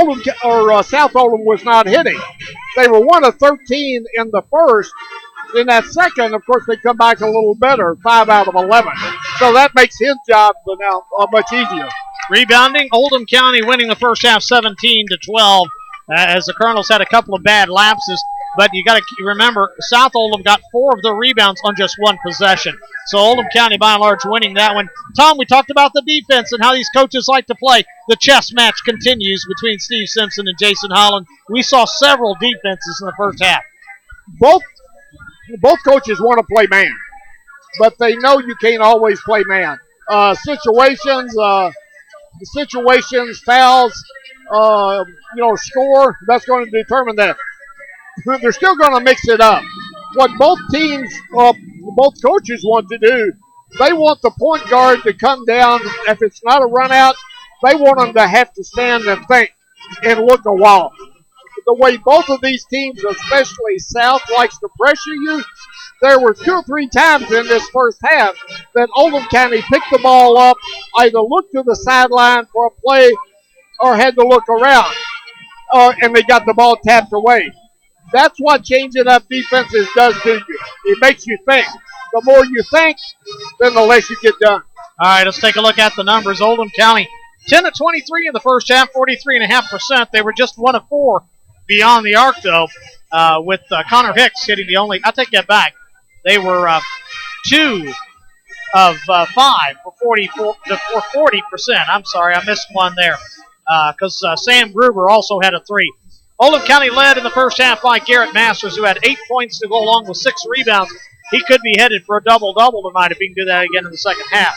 South Oldham was not hitting. They were 1 of 13 in the first. In that second, of course, they come back a little better, 5 out of 11. So that makes his job now much easier. Rebounding, Oldham County winning the first half 17-12 as the Colonels had a couple of bad lapses. But you got to remember, South Oldham got 4 of the rebounds on just 1 possession. So Oldham County, by and large, winning that one. Tom, we talked about the defense and how these coaches like to play. The chess match continues between Steve Simpson and Jason Holland. We saw several defenses in the first half. Both coaches want to play man, but they know you can't always play man. Situations, fouls, score, that's going to determine that. They're still going to mix it up. What both coaches want to do, they want the point guard to come down. If it's not a run out, they want them to have to stand and think and look a while. The way both of these teams, especially South, likes to pressure you, there were 2 or 3 times in this first half that Oldham County picked the ball up, either looked to the sideline for a play or had to look around, and they got the ball tapped away. That's what changing up defenses does to you. It makes you think. The more you think, then the less you get done. All right, let's take a look at the numbers. Oldham County, 10 of 23 in the first half, 43.5%. They were just 1 of 4 beyond the arc, though, with Connor Hicks hitting the only. I'll take that back. They were 2 of 5 for 40%. I'm sorry, I missed one there because Sam Gruber also had a 3. Oldham County led in the first half by Garrett Masters, who had 8 points to go along with 6 rebounds. He could be headed for a double-double tonight if he can do that again in the second half.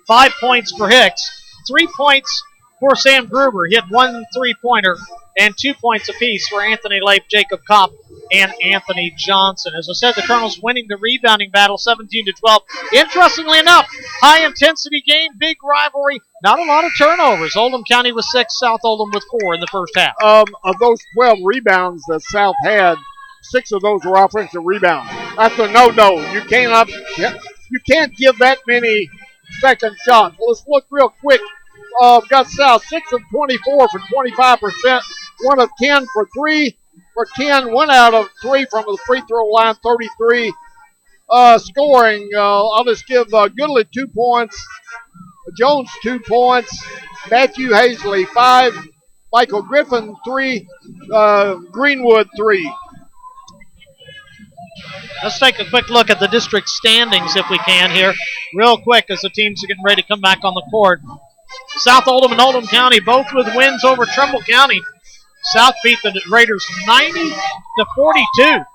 5 points for Hicks, 3 points for Sam Gruber. He had 1 3-pointer and 2 points apiece for Anthony Lape, Jacob Kopp, and Anthony Johnson. As I said, the Colonels winning the rebounding battle 17-12. Interestingly enough, high-intensity game, big rivalry, not a lot of turnovers. Oldham County with 6, South Oldham with 4 in the first half. Of those 12 rebounds that South had, 6 of those were offensive rebounds. That's a no-no. You can't give that many second shots. Well, let's look real quick. Got South 6 of 24 for 25%, 1 of 10 for 3 for 10, 1 out of 3 from the free throw line, 33. Scoring, I'll just give Goodlett 2 points, Jones 2 points, Matthew Hazley 5, Michael Griffin 3, Greenwood 3. Let's take a quick look at the district standings if we can here, real quick, as the teams are getting ready to come back on the court. South Oldham and Oldham County both with wins over Trumbull County. South beat the Raiders 90-42.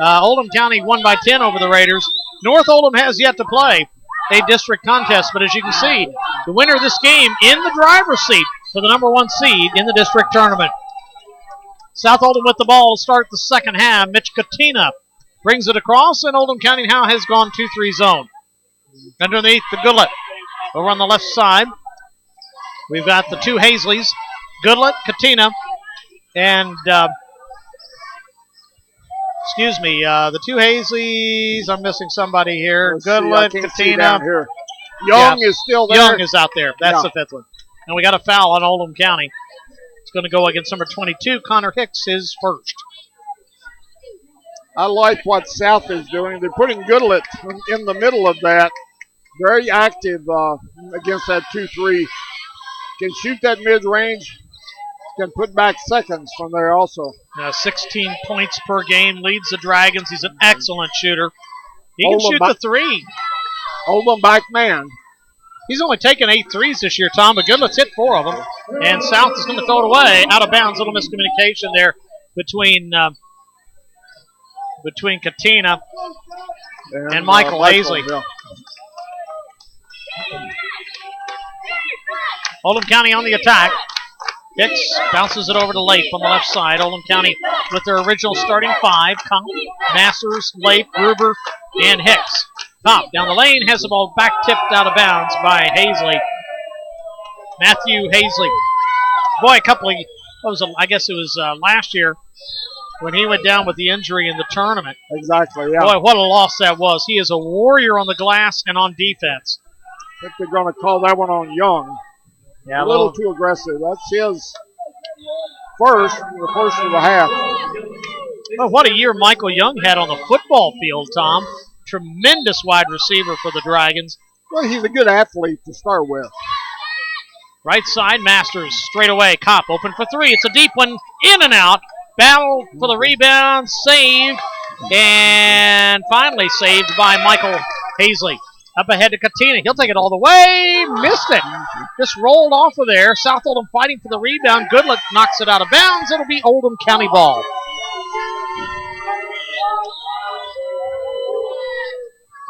Oldham County won by 10 over the Raiders. North Oldham has yet to play a district contest, but as you can see, the winner of this game in the driver's seat for the number 1 seed in the district tournament. South Oldham with the ball to start the second half. Mitch Katina brings it across, and Oldham County now has gone 2-3 zone. Underneath the Goodlett. Over on the left side, we've got the 2 Hazleys, Goodlett, Katina, and the 2 Hazleys. I'm missing somebody here. Goodlett, Katina. Young is still there. Young is out there. That's the 5th one. And we got a foul on Oldham County. It's going to go against number 22, Connor Hicks, his first. I like what South is doing. They're putting Goodlett in the middle of that. Very active against that 2-3. Can shoot that mid-range. Can put back seconds from there also. 16 points per game, leads the Dragons. He's an excellent shooter. He can shoot the 3. Oldham back man. He's only taken 8 threes this year, Tom, but Goodlett's hit 4 of them. And South is going to throw it away. Out of bounds, little miscommunication there between Katina and Michael Hazley. Yeah. Oldham County on the attack. Hicks bounces it over to Leif on the left side. Oldham County with their original starting 5. Comp, Masters, Leif, Gruber, and Hicks. Pop down the lane, has the ball back tipped out of bounds by Hazley. Matthew Hazley. Boy, I guess it was last year when he went down with the injury in the tournament. Exactly, yeah. Boy, what a loss that was. He is a warrior on the glass and on defense. I think they're going to call that one on Young. Yeah, a little too aggressive. That's his first of the half. Well, what a year Michael Young had on the football field, Tom. Tremendous wide receiver for the Dragons. Well, he's a good athlete to start with. Right side, Masters, straight away. Kopp open for 3. It's a deep one, in and out. Battle for the rebound, saved, and finally saved by Michael Hazley. Up ahead to Katina. He'll take it all the way. Missed it. Just rolled off of there. South Oldham fighting for the rebound. Goodlett knocks it out of bounds. It'll be Oldham County ball.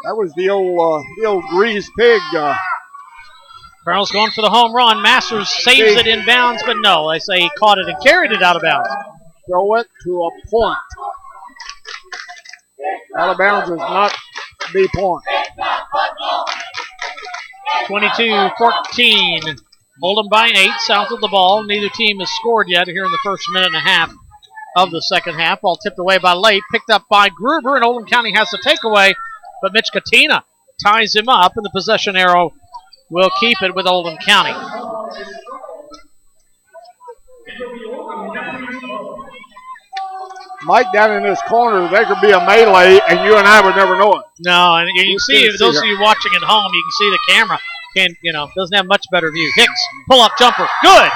That was the old greased pig. Colonel's going for the home run. Masters saves it in bounds, but no. They say he caught it and carried it out of bounds. Throw it to a point. Out of bounds is not the point. 22-14. Oldham by 8, south of the ball. Neither team has scored yet here in the first minute and a half of the second half. Ball tipped away by Late, picked up by Gruber, and Oldham County has the takeaway. But Mitch Katina ties him up, and the possession arrow will keep it with Oldham County. Mike down in this corner, there could be a melee, and you and I would never know it. No, and you can see, those of you watching at home, you can see the camera doesn't have much better view. Hicks, pull-up jumper, good.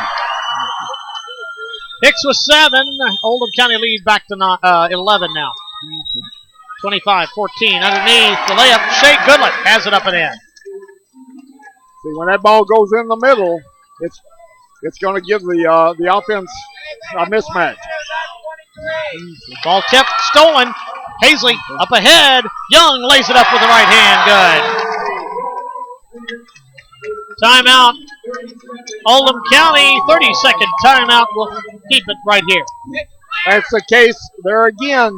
Hicks with 7. Oldham County lead back to 11 now. 25-14. Underneath the layup, Shea Goodlett has it up and in. See, when that ball goes in the middle, it's going to give the offense a mismatch. Ball tipped, stolen. Hazley up ahead. Young lays it up with the right hand. Good. Timeout. Oldham County, 30-second timeout. We'll keep it right here. That's the case there again,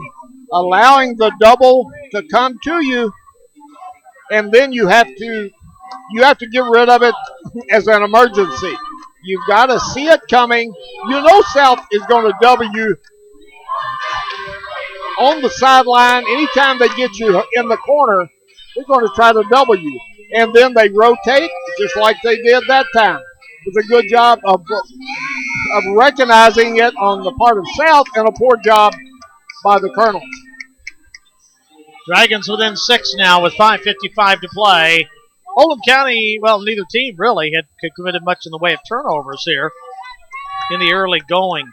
allowing the double to come to you, and then you have to get rid of it as an emergency. You've got to see it coming. You know South is going to double you on the sideline. Anytime they get you in the corner, they're going to try to double you. And then they rotate just like they did that time. It was a good job of recognizing it on the part of South and a poor job by the Colonels. Dragons within 6 now with 5:55 to play. Oldham County, well, neither team really had committed much in the way of turnovers here in the early going.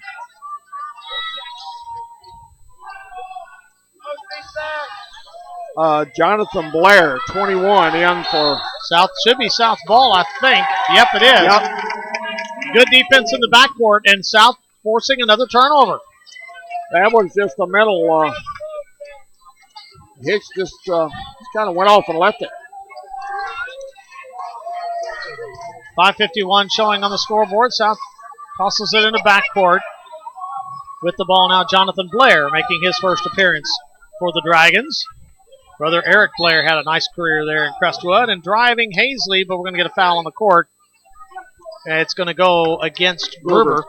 Jonathan Blair, 21, in for South. Should be South ball, I think. Yep, it is. Yep. Good defense in the backcourt, and South forcing another turnover. That was just a mental. Hicks just kind of went off and left it. 5:51 showing on the scoreboard. South tosses it into backcourt. With the ball now, Jonathan Blair making his first appearance for the Dragons. Brother Eric Blair had a nice career there in Crestwood, and driving Hazley, but we're going to get a foul on the court. And it's going to go against Gruber.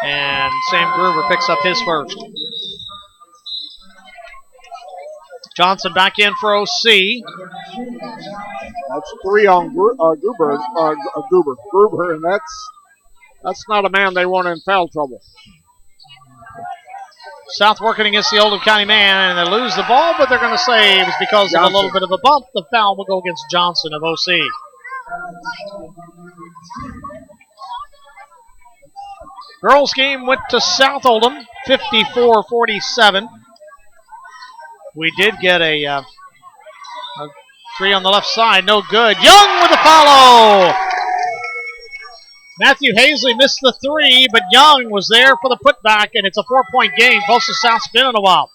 And Sam Gruber picks up his first. Johnson back in for OC. That's 3 on Gruber, and that's not a man they want in foul trouble. South working against the Oldham County man, and they lose the ball, but they're going to say it was because of a little bit of a bump. The foul will go against Johnson of OC. Girls game went to South Oldham, 54-47. We did get a 3 on the left side, no good. Young with the follow. Matthew Hazley missed the 3, but Young was there for the putback, and it's a 4-point game. Closest South's been in a while.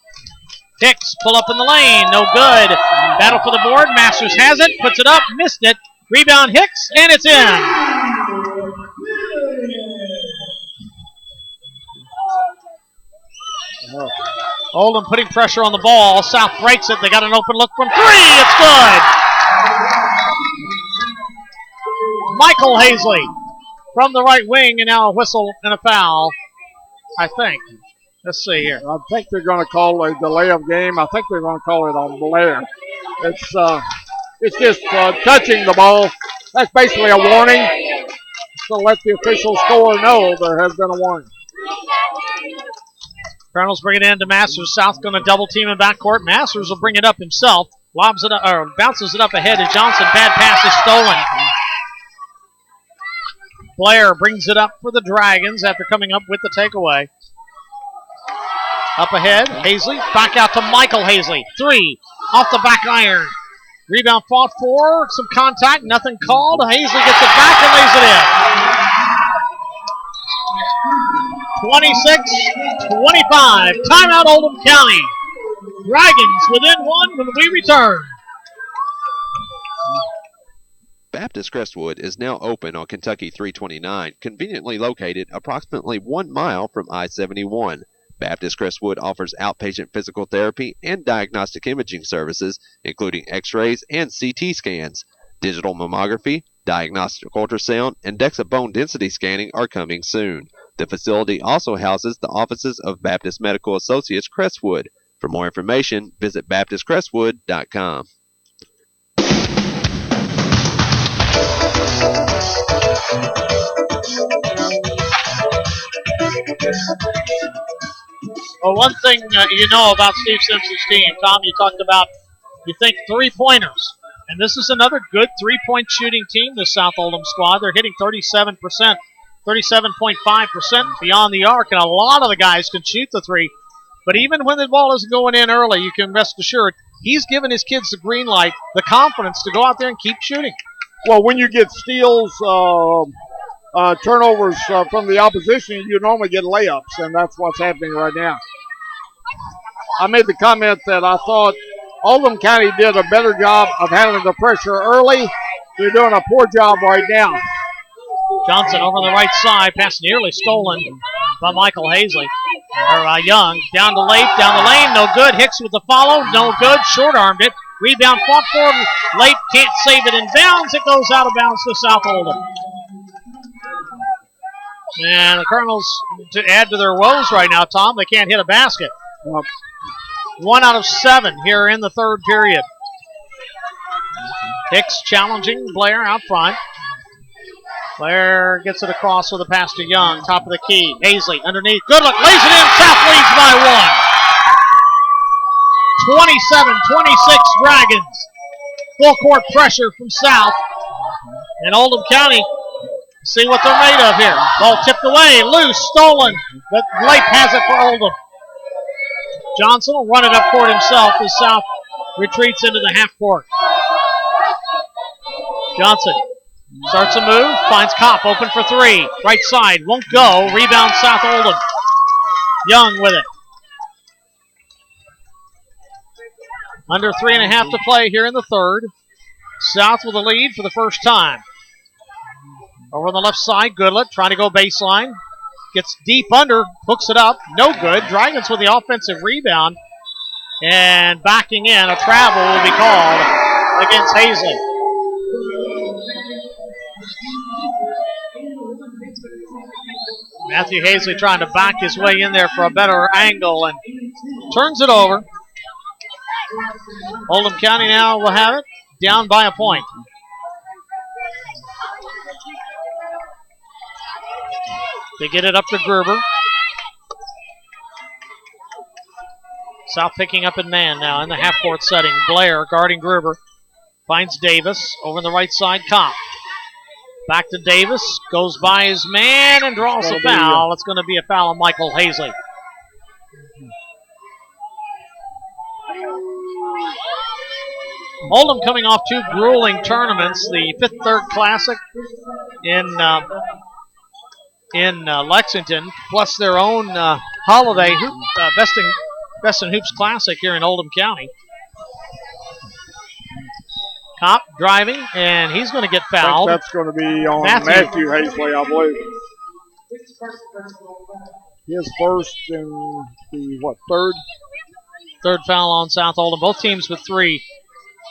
Hicks pull up in the lane, no good. Battle for the board. Masters has it, puts it up, missed it. Rebound Hicks, and it's in. Oldham putting pressure on the ball. South breaks it. They got an open look from 3. It's good. Michael Hazley from the right wing, and now a whistle and a foul, I think. Let's see here. I think they're going to call a delay of game. I think they're going to call it on Blair. It's just touching the ball. That's basically a warning. So let the official scorer know there has been a warning. Colonels bring it in to Masters. South going to double team in backcourt. Masters will bring it up himself. Lobs it up, or bounces it up ahead to Johnson. Bad pass is stolen. Blair brings it up for the Dragons after coming up with the takeaway. Up ahead, Hazley. Back out to Michael Hazley. 3 off the back iron. Rebound fought for. Some contact. Nothing called. Hazley gets it back and lays it in. 26-25. Timeout Oldham County. Dragons within 1 when we return. Baptist Crestwood is now open on Kentucky 329, conveniently located approximately 1 mile from I-71. Baptist Crestwood offers outpatient physical therapy and diagnostic imaging services, including x-rays and CT scans. Digital mammography, diagnostic ultrasound, and DEXA bone density scanning are coming soon. The facility also houses the offices of Baptist Medical Associates Crestwood. For more information, visit baptistcrestwood.com. Well, one thing you know about Steve Simpson's team, Tom, you talked about, you think three-pointers. And this is another good three-point shooting team, the South Oldham squad. They're hitting 37%, 37.5% beyond the arc, and a lot of the guys can shoot the 3. But even when the ball isn't going in early, you can rest assured he's giving his kids the green light, the confidence to go out there and keep shooting. Well, when you get steals, turnovers from the opposition, you normally get layups, and that's what's happening right now. I made the comment that I thought Oldham County did a better job of handling the pressure early. They're doing a poor job right now. Johnson over the right side, pass nearly stolen by Michael Hazley. Young down to late, down the lane, no good. Hicks with the follow, no good. Short-armed it. Rebound fought for. Late can't save it in bounds. It goes out of bounds to South Oldham. And the Colonels, to add to their woes right now, Tom, they can't hit a basket. 1 out of 7 here in the third period. Hicks challenging Blair out front. Blair gets it across with a pass to Young, top of the key. Hazley underneath. Good look, lays it in. South leads by 1. 27-26 Dragons. Full court pressure from South. And Oldham County, see what they're made of here. Ball tipped away, loose, stolen, but Lake has it for Oldham. Johnson will run it up court himself as South retreats into the half court. Johnson starts a move, finds Kopp open for 3. Right side, won't go. Rebound South Oldham. Young with it. Under 3.5 to play here in the third. South with a lead for the first time. Over on the left side, Goodlett trying to go baseline. Gets deep under, hooks it up. No good. Dragons with the offensive rebound. And backing in, a travel will be called against Hazley. Matthew Hazley trying to back his way in there for a better angle and turns it over. Oldham County now will have it, down by a point. They get it up to Gruber. South picking up in man now in the half-court setting. Blair guarding Gruber. Finds Davis over on the right side. Kopp. Back to Davis. Goes by his man and draws a foul. It's going to be a foul on Michael Hazley. Oldham coming off 2 grueling tournaments. The Fifth Third Classic in Lexington, plus their own holiday Best in Hoops Classic here in Oldham County. Kopp driving, and he's going to get fouled. I think that's going to be on Matthew Hazley, I believe. His first and the, third? Third foul on South Oldham. Both teams with 3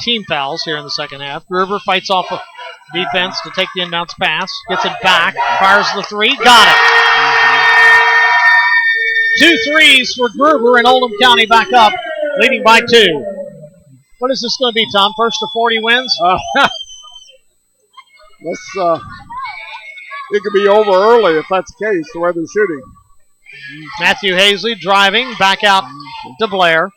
team fouls here in the second half. Gruber fights off a defense to take the inbounds pass. Gets it back. Fires the 3. Got it. 2 threes for Gruber, and Oldham County back up, leading by 2. What is this going to be, Tom? First to 40 wins? It could be over early if that's the case, the way they're shooting. Matthew Hazley driving, back out to Blair.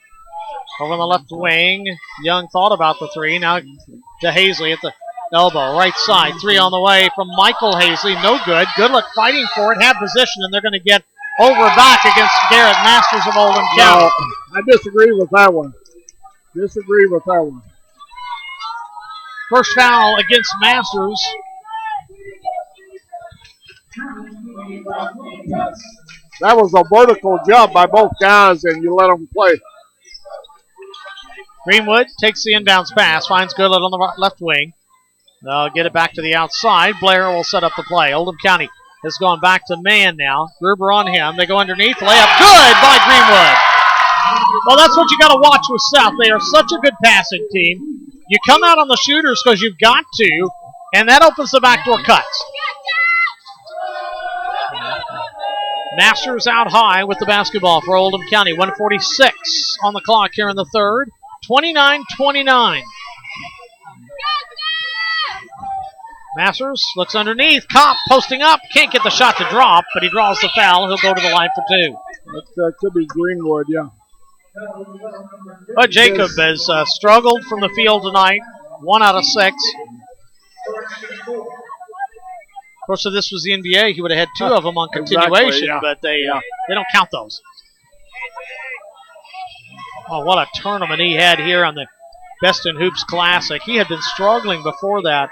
Over on the left wing, Young thought about the 3. Now to Hazley at the elbow, right side. 3 on the way from Michael Hazley. No good. Goodluck fighting for it, have position, and they're going to get over back against Garrett Masters of Oldham County. No, I disagree with that one. First foul against Masters. That was a vertical jump by both guys, and you let them play. Greenwood takes the inbounds pass, finds Goodlett on the left wing. They'll get it back to the outside. Blair will set up the play. Oldham County has gone back to man now. Gruber on him. They go underneath. Layup good by Greenwood. Well, that's what you got to watch with South. They are such a good passing team. You come out on the shooters because you've got to, and that opens the backdoor cuts. Masters out high with the basketball for Oldham County. 1:46 on the clock here in the third. 29-29. Masters looks underneath. Kopp posting up. Can't get the shot to drop, but he draws the foul. He'll go to the line for 2. That could be Greenwood, yeah. But Jacob has struggled from the field tonight. 1 out of 6. Of course, if this was the NBA, he would have had 2 of them on continuation, but they don't count those. Oh, what a tournament he had here on the Best in Hoops Classic. He had been struggling before that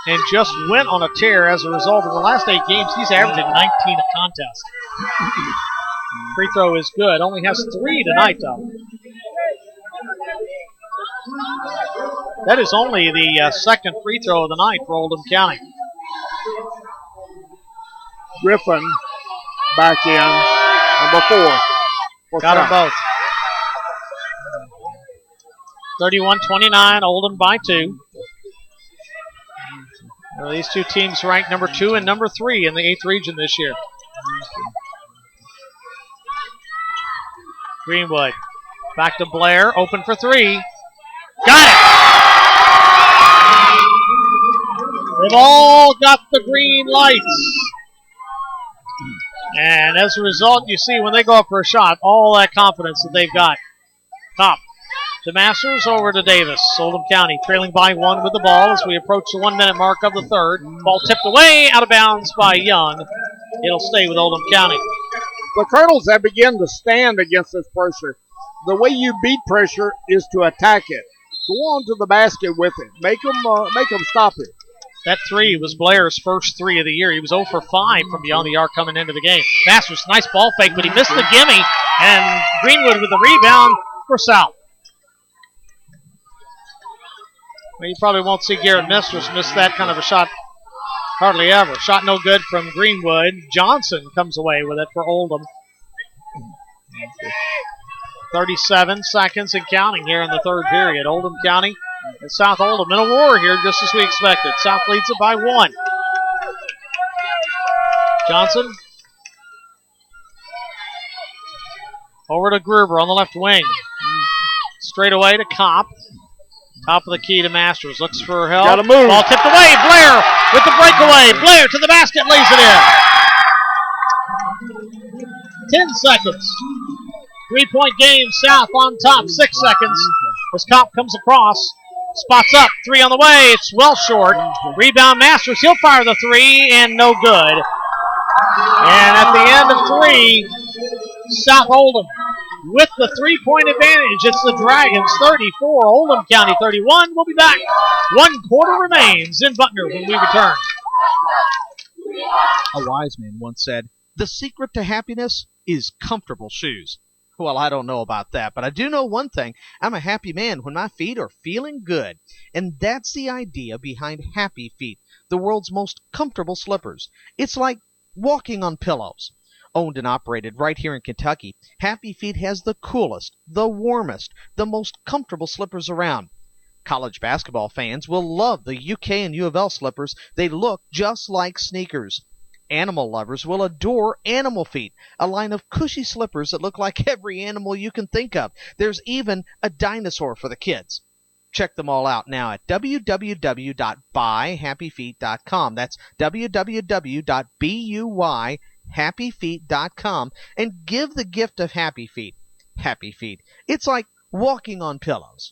and just went on a tear as a result. Of the last 8 games, he's averaging 19 a contest. Free throw is good. Only has 3 tonight, though. That is only the second free throw of the night for Oldham County. Griffin back in, number 4. Got them both. 31-29, Oldham by 2. Well, these two teams ranked number 2 and number 3 in the 8th region this year. Greenwood. Back to Blair. Open for 3. Got it! They've all got the green lights. And as a result, you see when they go up for a shot, all that confidence that they've got. Top. The Masters over to Davis. Oldham County trailing by 1 with the ball as we approach the 1-minute mark of the third. Ball tipped away, out of bounds by Young. It'll stay with Oldham County. The Colonels have begun to stand against this pressure. The way you beat pressure is to attack it. Go on to the basket with it. Make them stop it. That 3 was Blair's first 3 of the year. He was 0 for 5 from beyond the arc coming into the game. Masters, nice ball fake, but he missed the gimme. And Greenwood with the rebound for South. Well, you probably won't see Garrett Masters miss that kind of a shot hardly ever. Shot no good from Greenwood. Johnson comes away with it for Oldham. 37 seconds and counting here in the third period. Oldham County and South Oldham in a war here, just as we expected. South leads it by 1. Johnson. Over to Gruber on the left wing. Straight away to Kopp. Top of the key to Masters. Looks for help. Got to move. Ball tipped away. Blair with the breakaway. Blair to the basket. Lays it in. 10 seconds. 3-point game. South on top. 6 seconds. As Kopp comes across. Spots up. 3 on the way. It's well short. Rebound Masters. He'll fire the 3 and no good. And at the end of 3, South Oldham with the 3-point advantage. It's the Dragons 34, Oldham County 31. We'll be back. 1 quarter remains in Buckner when we return. A wise man once said, "The secret to happiness is comfortable shoes." Well, I don't know about that, but I do know one thing. I'm a happy man when my feet are feeling good. And that's the idea behind Happy Feet, the world's most comfortable slippers. It's like walking on pillows. Owned and operated right here in Kentucky, Happy Feet has the coolest, the warmest, the most comfortable slippers around. College basketball fans will love the UK and U of L slippers. They look just like sneakers. Animal lovers will adore Animal Feet, a line of cushy slippers that look like every animal you can think of. There's even a dinosaur for the kids. Check them all out now at www.buyhappyfeet.com. That's www.buyhappyfeet.com and give the gift of Happy Feet. Happy Feet. It's like walking on pillows.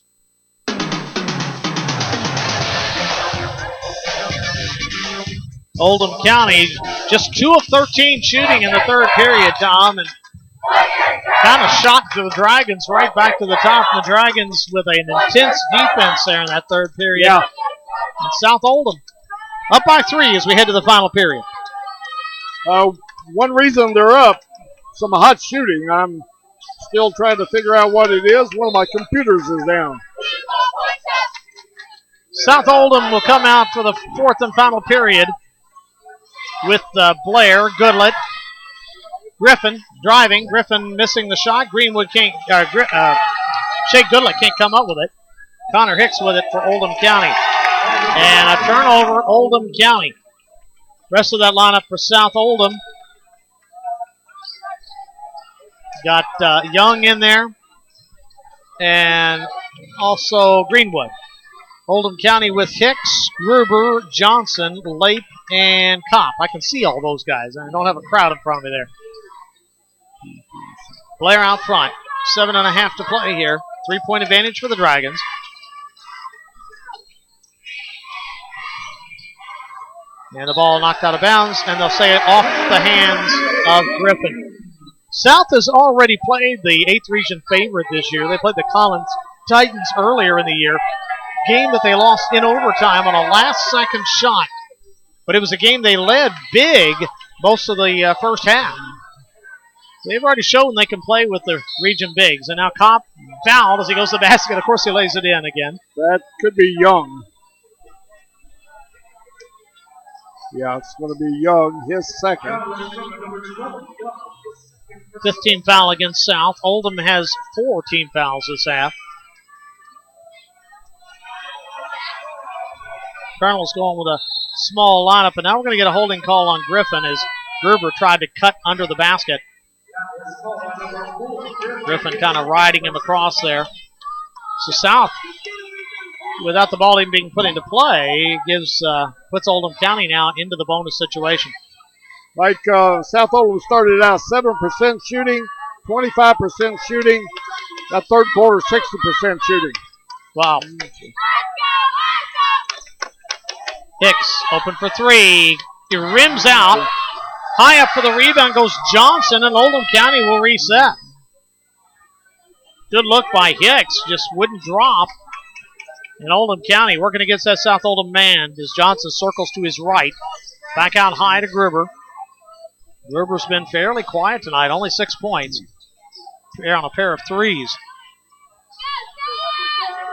Oldham County just 2 of 13 shooting in the third period, Tom, and kind of shot the Dragons right back to the top. The Dragons with an intense defense there in that third period. Yeah. And South Oldham up by 3 as we head to the final period. One reason they're up, some hot shooting. I'm still trying to figure out what it is. One of my computers is down. South Oldham will come out for the 4th and final period with Blair, Goodlett, Griffin driving. Griffin missing the shot. Greenwood can't. Shea Goodlett can't come up with it. Connor Hicks with it for Oldham County, and a turnover. Oldham County. Rest of that lineup for South Oldham. Got Young in there, and also Greenwood. Oldham County with Hicks, Gruber, Johnson, Lape, and Kopp. I can see all those guys. I don't have a crowd in front of me there. Blair out front. 7.5 to play here. 3-point advantage for the Dragons. And the ball knocked out of bounds, and they'll say it off the hands of Griffin. South has already played the 8th region favorite this year. They played the Collins Titans earlier in the year. Game that they lost in overtime on a last-second shot. But it was a game they led big most of the first half. They've already shown they can play with the region bigs. And now Kopp fouled as he goes to the basket. Of course, he lays it in again. That could be Young. Yeah, it's going to be Young, his second. Fifth team foul against South. Oldham has 4 team fouls this half. Colonel's going with a small lineup, and now we're going to get a holding call on Griffin as Gruber tried to cut under the basket. Griffin kind of riding him across there. So South, without the ball even being put into play, puts Oldham County now into the bonus situation. Like South Oldham started out 7% shooting, 25% shooting. That third quarter, 60% shooting. Wow. Hicks open for 3. He rims out. High up for the rebound goes Johnson, and Oldham County will reset. Good look by Hicks, just wouldn't drop. And Oldham County working against that South Oldham man as Johnson circles to his right. Back out high to Gruber. Gruber's been fairly quiet tonight, only 6 points. Here on a pair of threes.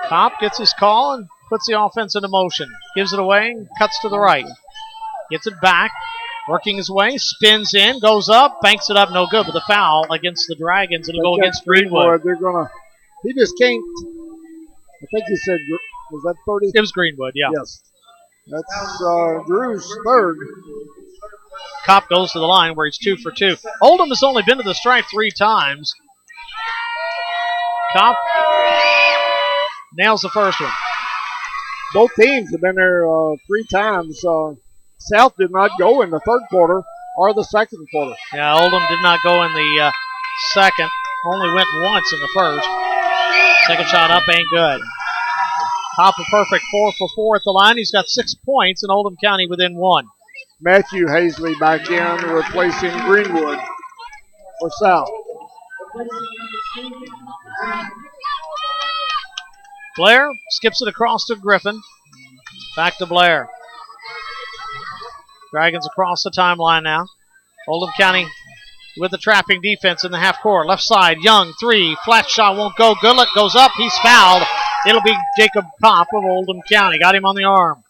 Kopp gets his call and puts the offense into motion. Gives it away and cuts to the right. Gets it back. Working his way, spins in, goes up, banks it up, no good. But the foul against the Dragons, it'll go against Greenwood. They're gonna. He just can't. I think he said, was that 30? It was Greenwood, yeah. Yes. That's Drew's third. Kopp goes to the line where he's 2 for 2. Oldham has only been to the stripe 3 times. Kopp nails the first one. Both teams have been there 3 times. South did not go in the third quarter or the second quarter. Yeah, Oldham did not go in the second. Only went once in the first. Second shot up ain't good. Kopp a perfect 4 for 4 at the line. He's got 6 points, and Oldham County within 1. Matthew Hazley back in, replacing Greenwood for South. Blair skips it across to Griffin. Back to Blair. Dragons across the timeline now. Oldham County with the trapping defense in the half court. Left side, Young, 3. Flat shot won't go. Goodlett goes up. He's fouled. It'll be Jacob Kopp of Oldham County. Got him on the arm.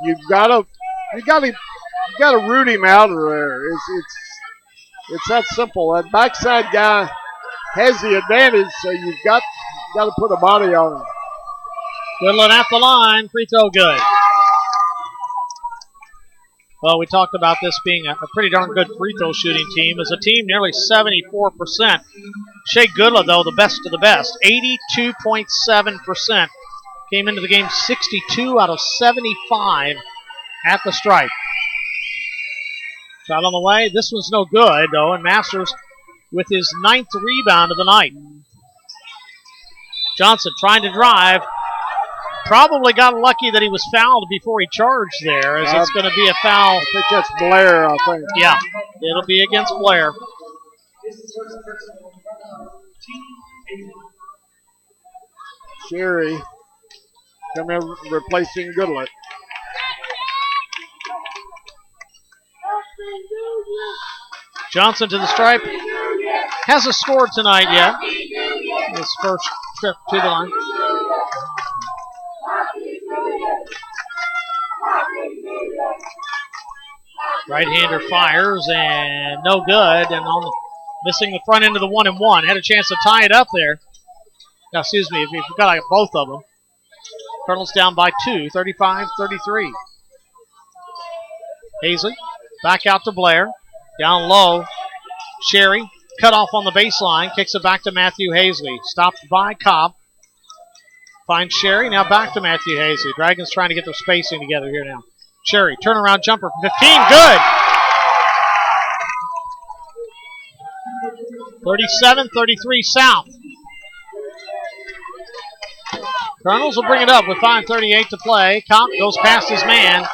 You gotta root him out of there. It's that simple. That backside guy has the advantage, so you've got to put a body on him. Goodlett at the line. Free throw good. Well, we talked about this being a pretty darn good free throw shooting team. As a team, nearly 74%. Shea Goodlett, though, the best of the best. 82.7%. Came into the game 62 out of 75 at the stripe. Shot on the way. This one's no good, though, and Masters with his 9th rebound of the night. Johnson trying to drive. Probably got lucky that he was fouled before he charged there, as it's going to be a foul. I think that's Blair, I think. Yeah, it'll be against Blair. Sherry coming in replacing Goodlett. Johnson to the stripe. Hasn't scored tonight yet. His first trip to the line. Right-hander fires and no good. And missing the front end of the 1-and-1. Had a chance to tie it up there. Now, excuse me, if you've got like both of them. Colonels down by 2, 35-33. Hazley back out to Blair. Down low. Sherry cut off on the baseline. Kicks it back to Matthew Hazley. Stopped by Kopp. Finds Sherry. Now back to Matthew Hazley. Dragons trying to get their spacing together here now. Sherry, turnaround jumper from 15. Good. 37-33 South. Colonels will bring it up with 5:38 to play. Kopp goes past his man.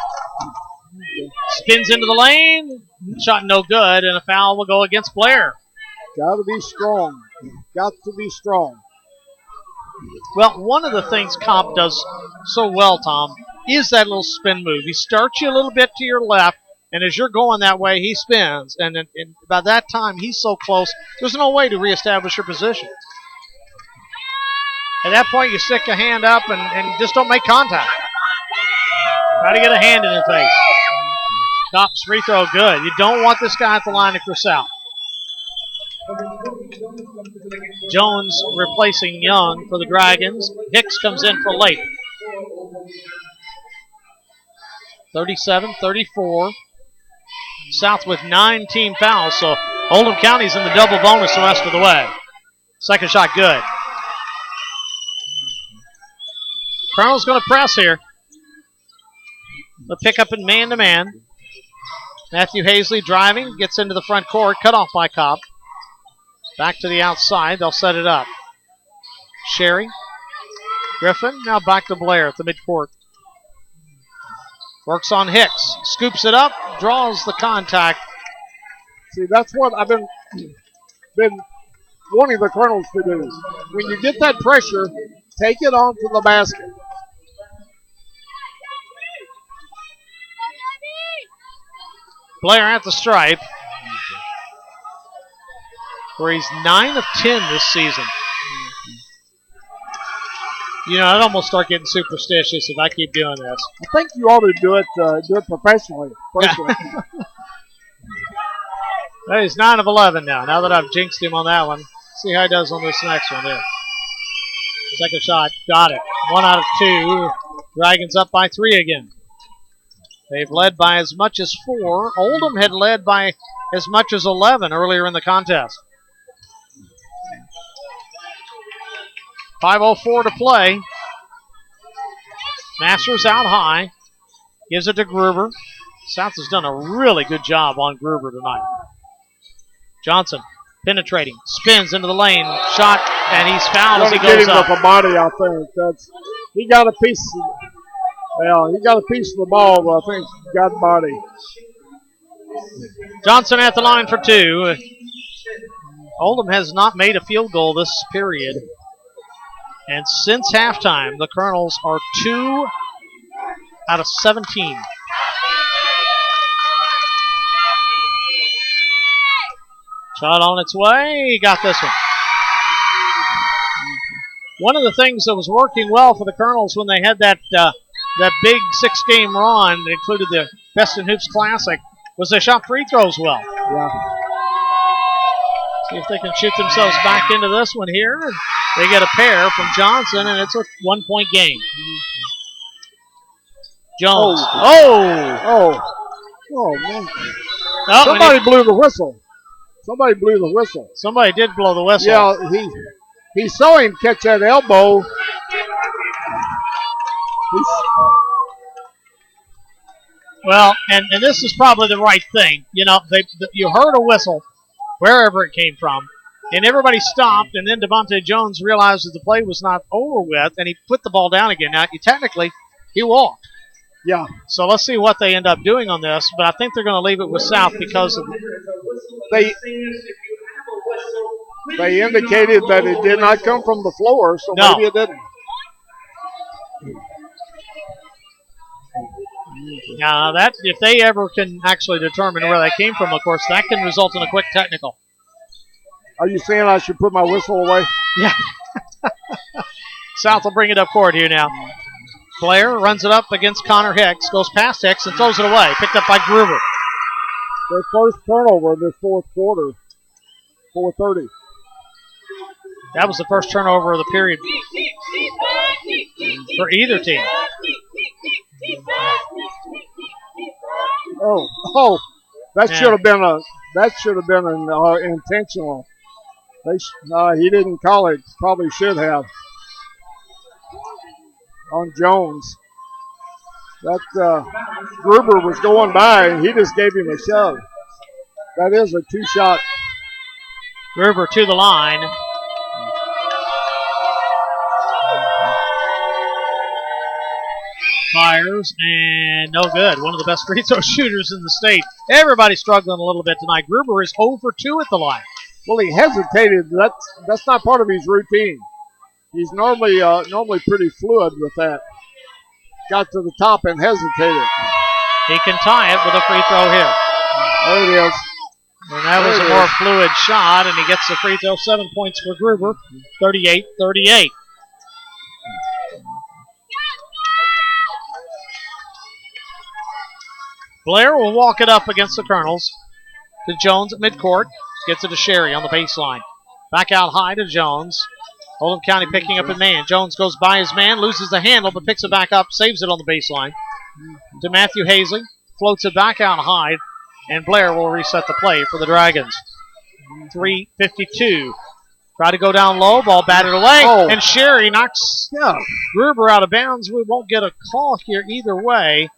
Spins into the lane. Shot no good, and a foul will go against Blair. Got to be strong. Got to be strong. Well, one of the things Kopp does so well, Tom, is that little spin move. He starts you a little bit to your left, and as you're going that way, he spins. And by that time, he's so close, there's no way to reestablish your position. At that point, you stick a hand up and just don't make contact. Try to get a hand in his face. Kopp's free throw good. You don't want this guy at the line if you're South. Jones replacing Young for the Dragons. Hicks comes in for late. 37-34. South with 9 team fouls, so Oldham County's in the double bonus the rest of the way. Second shot good. Colonel's going to press here. The pickup in man-to-man. Matthew Hazley driving, gets into the front court, cut off by Kopp. Back to the outside, they'll set it up. Sherry, Griffin, now back to Blair at the midcourt. Works on Hicks, scoops it up, draws the contact. See, that's what I've been wanting the Colonels to do. When you get that pressure, take it on to the basket. Blair at the stripe, where he's 9 of 10 this season. You know, I'd almost start getting superstitious if I keep doing this. I think you ought to do it professionally. He's 9 of 11 now that I've jinxed him on that one. See how he does on this next one there. Second shot, got it. 1 out of 2. Dragons up by 3 again. They've led by as much as 4. Oldham had led by as much as 11 earlier in the contest. 5:04 to play. Masters out high. Gives it to Gruber. South has done a really good job on Gruber tonight. Johnson penetrating. Spins into the lane. Shot, and he's fouled as he goes up. With the body, I think. He got a piece of the ball, but I think he got body. Johnson at the line for 2. Oldham has not made a field goal this period. And since halftime, the Colonels are 2 out of 17. Shot on its way. He got this one. One of the things that was working well for the Colonels when they had that big 6-game run that included the Best in Hoops Classic was they shot free throws well. Yeah. See if they can shoot themselves back into this one here. They get a pair from Johnson, and it's a 1-point game. Jones. Oh, man. Oh, Somebody blew the whistle. Somebody did blow the whistle. Yeah, he saw him catch that elbow. Well, and this is probably the right thing. You know, you heard a whistle wherever it came from, and everybody stopped, and then Devontae Jones realized that the play was not over with, and he put the ball down again. Now, technically, he walked. Yeah. So let's see what they end up doing on this, but I think they're going to leave it with South because of they indicated that it did not come from the floor, so no. Maybe it didn't. Now, that if they ever can actually determine where they came from, of course, that can result in a quick technical. Are you saying I should put my whistle away? Yeah. South will bring it up court here now. Blair runs it up against Connor Hicks, goes past Hicks and throws it away. Picked up by Gruber. Their first turnover this fourth quarter. 4:30. That was the first turnover of the period for either team. That should have been an intentional. He didn't call it. Probably should have. On Jones. That Gruber was going by, and he just gave him a shove. That is a 2-shot. Gruber to the line. Fires, and no good. One of the best free throw shooters in the state. Everybody's struggling a little bit tonight. Gruber is 0 for 2 at the line. Well, he hesitated. That's not part of his routine. He's normally pretty fluid with that. Got to the top and hesitated. He can tie it with a free throw here. There it is. And that was a more fluid shot, and he gets the free throw. 7 points for Gruber, 38-38. Blair will walk it up against the Colonels to Jones at midcourt. Gets it to Sherry on the baseline. Back out high to Jones. Oldham County picking up a man. Jones goes by his man, loses the handle, but picks it back up, saves it on the baseline. To Matthew Hazley. Floats it back out high, and Blair will reset the play for the Dragons. 3:52. Try to go down low, ball batted away, and Sherry knocks Gruber out of bounds. We won't get a call here either way.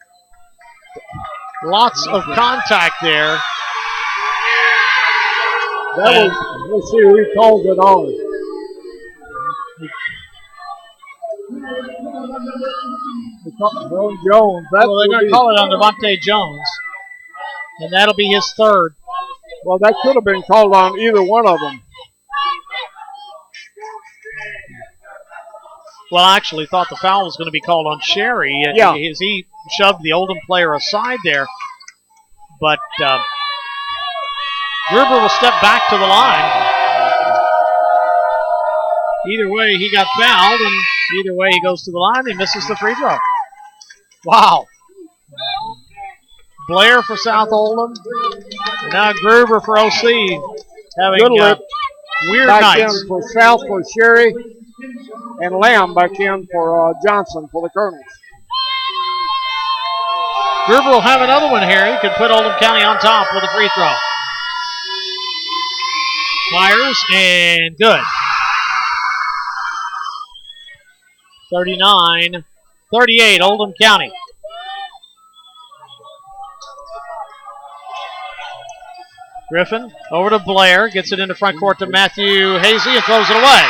Lots of contact there. Let's see who he calls it on. Jones. They're going to call it on Devontae Jones, and that'll be his third. Well, that could have been called on either one of them. Well, I actually thought the foul was going to be called on Sherry as he shoved the Oldham player aside there. But Gruber will step back to the line. Either way, he got fouled, and either way, he goes to the line. He misses the free throw. Wow. Blair for South Oldham. And now Gruber for OC. Having weird back nights. In for South for Sherry. And Lamb back in for Johnson for the Colonels. Gruber will have another one here. He could put Oldham County on top with a free throw. Fires and good. 39-38, Oldham County. Griffin over to Blair, gets it into front court to Matthew Hazley and throws it away.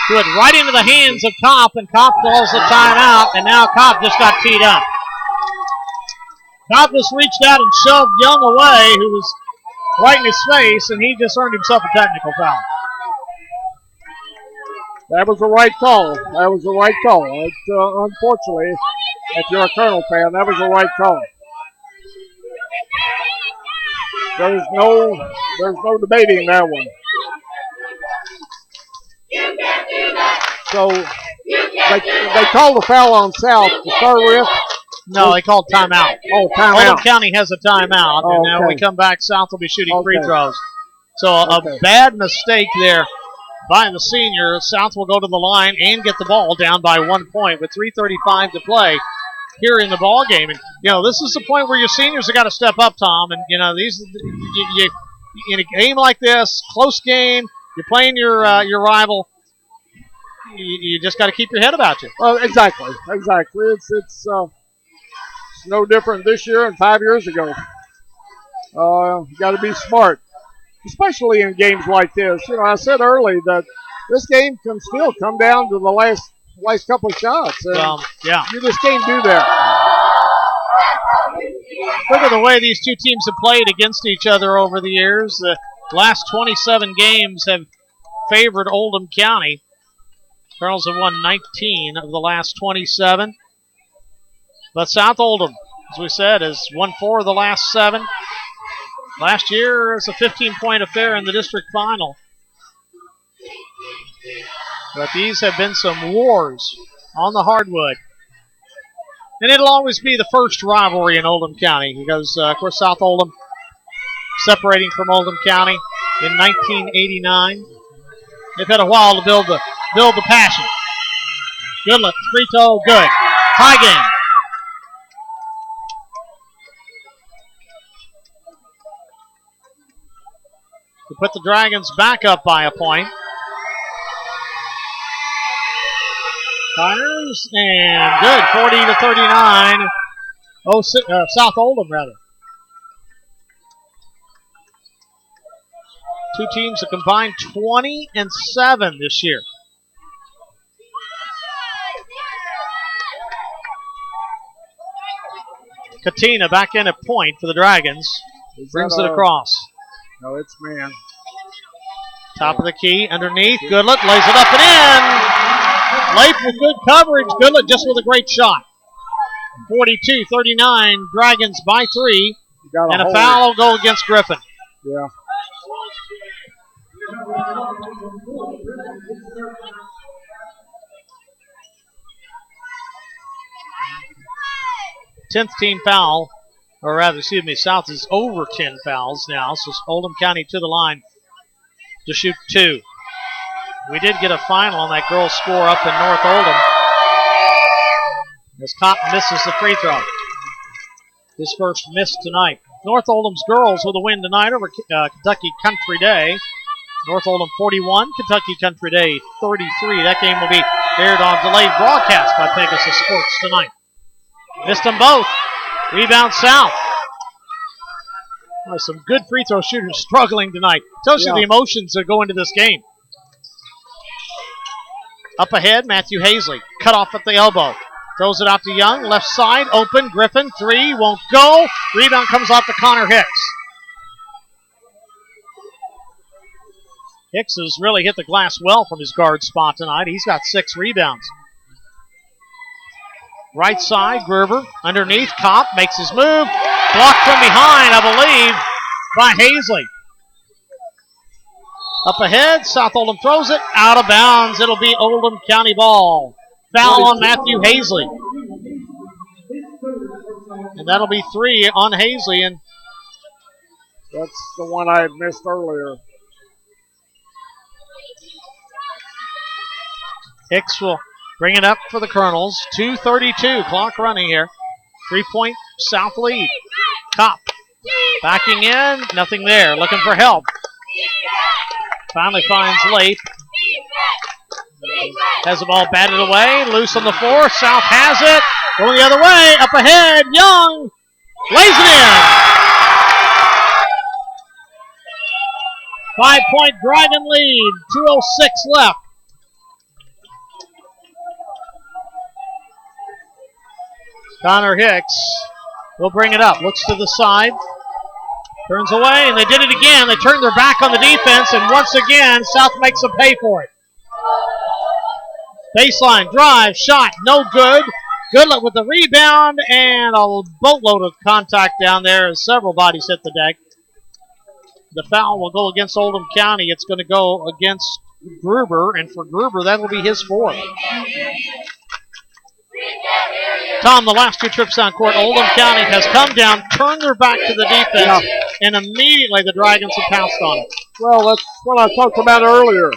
Threw it right into the hands of Kopp, and Kopp calls the timeout, and now Kopp just got teed up. Kopp just reached out and shoved Young away, who was right in his face, and he just earned himself a technical foul. That was the right call. Unfortunately, if you're a Colonel fan, that was the right call. There's no debating that one. So they called the foul on South to start with. No, they called timeout. Oh, timeout. Oldham County has a timeout, and now we come back. South will be shooting free throws. So a bad mistake there by the senior. South will go to the line and get the ball down by 1 point with 3:35 to play here in the ball game. And this is the point where your seniors have got to step up, Tom. And these you in a game like this, close game, you're playing your rival. You just got to keep your head about you. Well, exactly. It's no different this year and 5 years ago. You got to be smart, especially in games like this. I said early that this game can still come down to the last couple of shots. And you just can't do that. Look at the way these two teams have played against each other over the years. The last 27 games have favored Oldham County. Colonels have won 19 of the last 27. But South Oldham, as we said, has won 4 of the last 7. Last year, it was a 15-point affair in the district final. But these have been some wars on the hardwood. And it'll always be the first rivalry in Oldham County because, of course, South Oldham separating from Oldham County in 1989. They've had a while to build the passion. Goodlet, free throw, good. Tie game. To put the Dragons back up by a point. Fires and good. 40-39. South Oldham, rather. Two teams have combined 20-7 this year. Katina back in at point for the Dragons. Brings it across. No, it's man. Top of the key, underneath. Goodlet lays it up and in. Late with good coverage. Goodlet just with a great shot. 42-39. Dragons by 3. And a foul will go against Griffin. Yeah. Tenth team foul or rather, excuse me, South is over 10 fouls now, so Oldham County to the line to shoot 2. We did get a final on that girls' score up in North Oldham as Kopp misses the free throw. His first miss tonight. North Oldham's girls with a win tonight over Kentucky Country Day. North Oldham 41, Kentucky Country Day 33. That game will be aired on delayed broadcast by Pegasus Sports tonight. Missed them both. Rebound South. Some good free throw shooters struggling tonight. Tells you the emotions that go into this game. Up ahead, Matthew Hazley. Cut off at the elbow. Throws it out to Young. Left side, open. Griffin, 3, won't go. Rebound comes off to Connor Hicks. Hicks has really hit the glass well from his guard spot tonight. He's got 6 rebounds. Right side, Gerber. Underneath, Kopp makes his move. Blocked from behind, I believe, by Hazley. Up ahead, South Oldham throws it. Out of bounds. It'll be Oldham County ball. Foul on Matthew Hazley. And that'll be 3 on Hazley. And that's the one I had missed earlier. Hicks will bring it up for the Colonels. 2:32, clock running here. 3-point South lead. Kopp backing in, nothing there. Looking for help. Finally finds Lape. Has the ball batted away. Loose on the floor. South has it. Going the other way. Up ahead. Young lays it in. 5-point Dragon lead. 2:06 left. Connor Hicks will bring it up. Looks to the side. Turns away, and they did it again. They turned their back on the defense, and once again, South makes them pay for it. Baseline, drive, shot, no good. Good luck with the rebound, and a boatload of contact down there as several bodies hit the deck. The foul will go against Oldham County. It's going to go against Gruber, and for Gruber, that will be his 4th. Tom, the last 2 trips on court, Oldham County has come down, turned their back to the defense, and immediately the Dragons have pounced on it. Well, that's what I talked about earlier.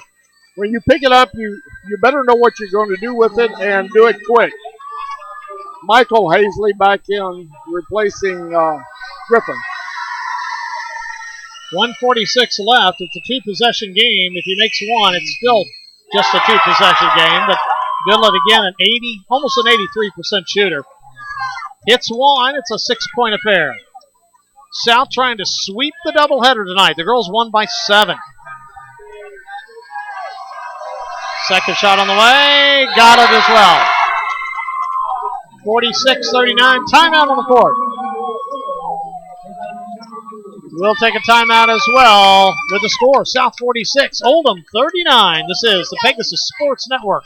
When you pick it up, you better know what you're going to do with it and do it quick. Michael Hazley back in, replacing Griffin. 1:46 left. It's a 2-possession game. If he makes 1, it's still just a 2-possession game, but Goodlett again, almost an 83% shooter. Hits 1, it's a 6-point affair. South trying to sweep the doubleheader tonight. The girls won by 7. Second shot on the way, got it as well. 46-39, timeout on the court. We'll take a timeout as well with the score. South 46, Oldham 39. This is the Pegasus Sports Network.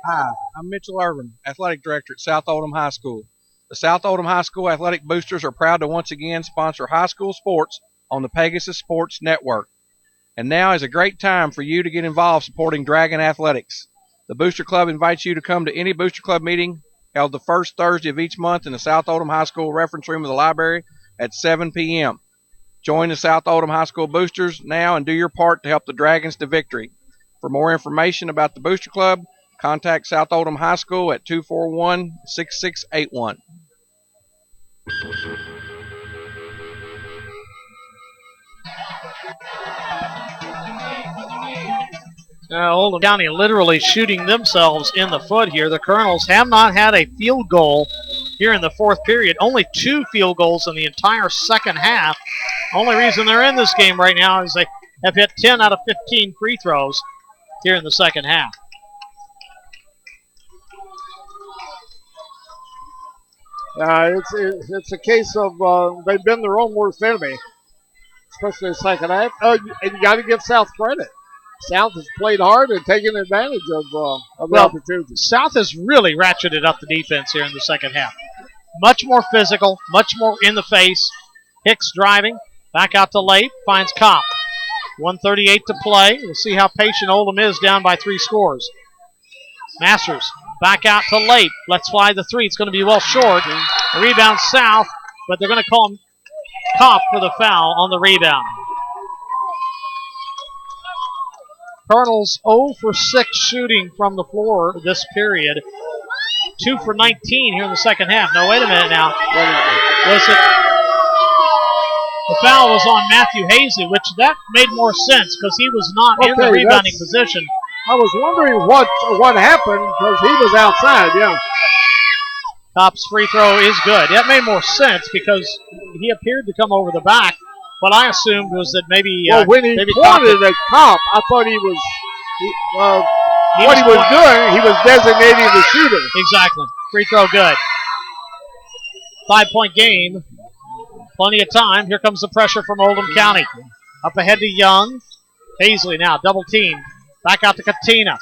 Hi, I'm Mitchell Irvin, Athletic Director at South Oldham High School. The South Oldham High School Athletic Boosters are proud to once again sponsor high school sports on the Pegasus Sports Network. And now is a great time for you to get involved supporting Dragon Athletics. The Booster Club invites you to come to any Booster Club meeting held the first Thursday of each month in the South Oldham High School reference room of the library at 7 p.m. Join the South Oldham High School Boosters now and do your part to help the Dragons to victory. For more information about the Booster Club, contact South Oldham High School at 241-6681. Oldham County literally shooting themselves in the foot here. The Colonels have not had a field goal here in the 4th period. Only 2 field goals in the entire second half. Only reason they're in this game right now is they have hit 10 out of 15 free throws here in the second half. It's a case of they've been their own worst enemy, especially in the second half. And you got to give South credit. South has played hard and taken advantage of the opportunities. South has really ratcheted up the defense here in the second half. Much more physical, much more in the face. Hicks driving, back out to Late, finds Kopp. 1:38 to play. We'll see how patient Oldham is down by 3 scores. Masters back out to Late. Let's fly the 3. It's going to be well short. Rebound South. but they're going to call him Kopp for the foul on the rebound. Colonels 0 for 6 shooting from the floor this period. 2 for 19 here in the second half. Now, wait a minute now. Was it? The foul was on Matthew Hazley, which that made more sense because he was not in the rebounding position. I was wondering what happened because he was outside, yeah. Kopp's free throw is good. That made more sense because he appeared to come over the back. What I assumed was that maybe when he pointed at Kopp, I thought he was doing, he was designating the shooter. Exactly. Free throw good. 5-point game. Plenty of time. Here comes the pressure from Oldham County. Up ahead to Young. Hazley now double teamed. Back out to Katina.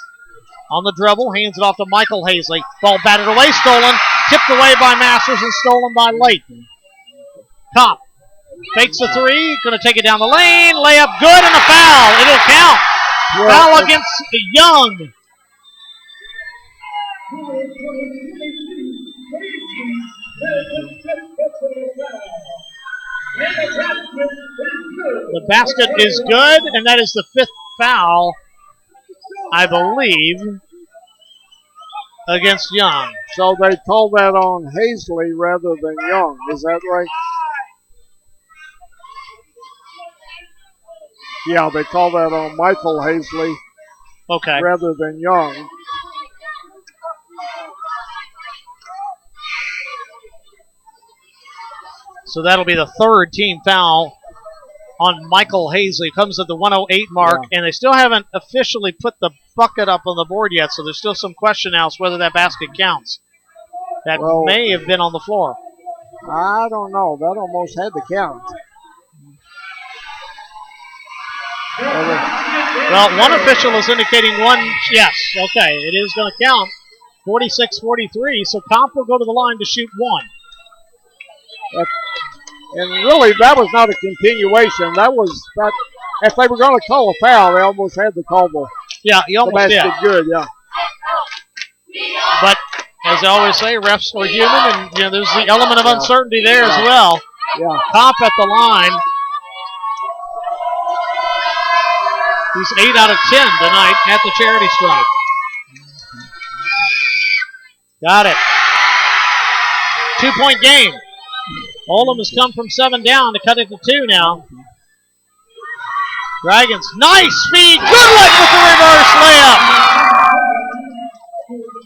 On the dribble, hands it off to Michael Hazley. Ball batted away, stolen. Tipped away by Masters and stolen by Late. Kopp fakes the three. Going to take it down the lane. Layup good and a foul. It'll count. Foul against Young. The basket is good, and that is the 5th foul, I believe, against Young. So they called that on Hazley rather than Young. Is that right? Yeah, they called that on Michael Hazley rather than Young. So that'll be the 3rd team foul on Michael Hazley. Comes at the 1:08 mark, and they still haven't officially put the bucket up on the board yet, so there's still some question now as whether that basket counts. That may have been on the floor. I don't know. That almost had to count. Well, one official is indicating one. Yes, okay, it is going to count. 46-43, so Kopp will go to the line to shoot 1. And really, that was not a continuation. That was that. If they were going to call a foul, they almost had to call the basket good. Yeah. But as I always say, refs are human, and there's the element of uncertainty there as well. Yeah. Kopp at the line. He's 8 out of 10 tonight at the charity stripe. Got it. 2-point game. Oldham has come from 7 down to cut it to 2 now. Dragons, nice speed. Good look with the reverse layup.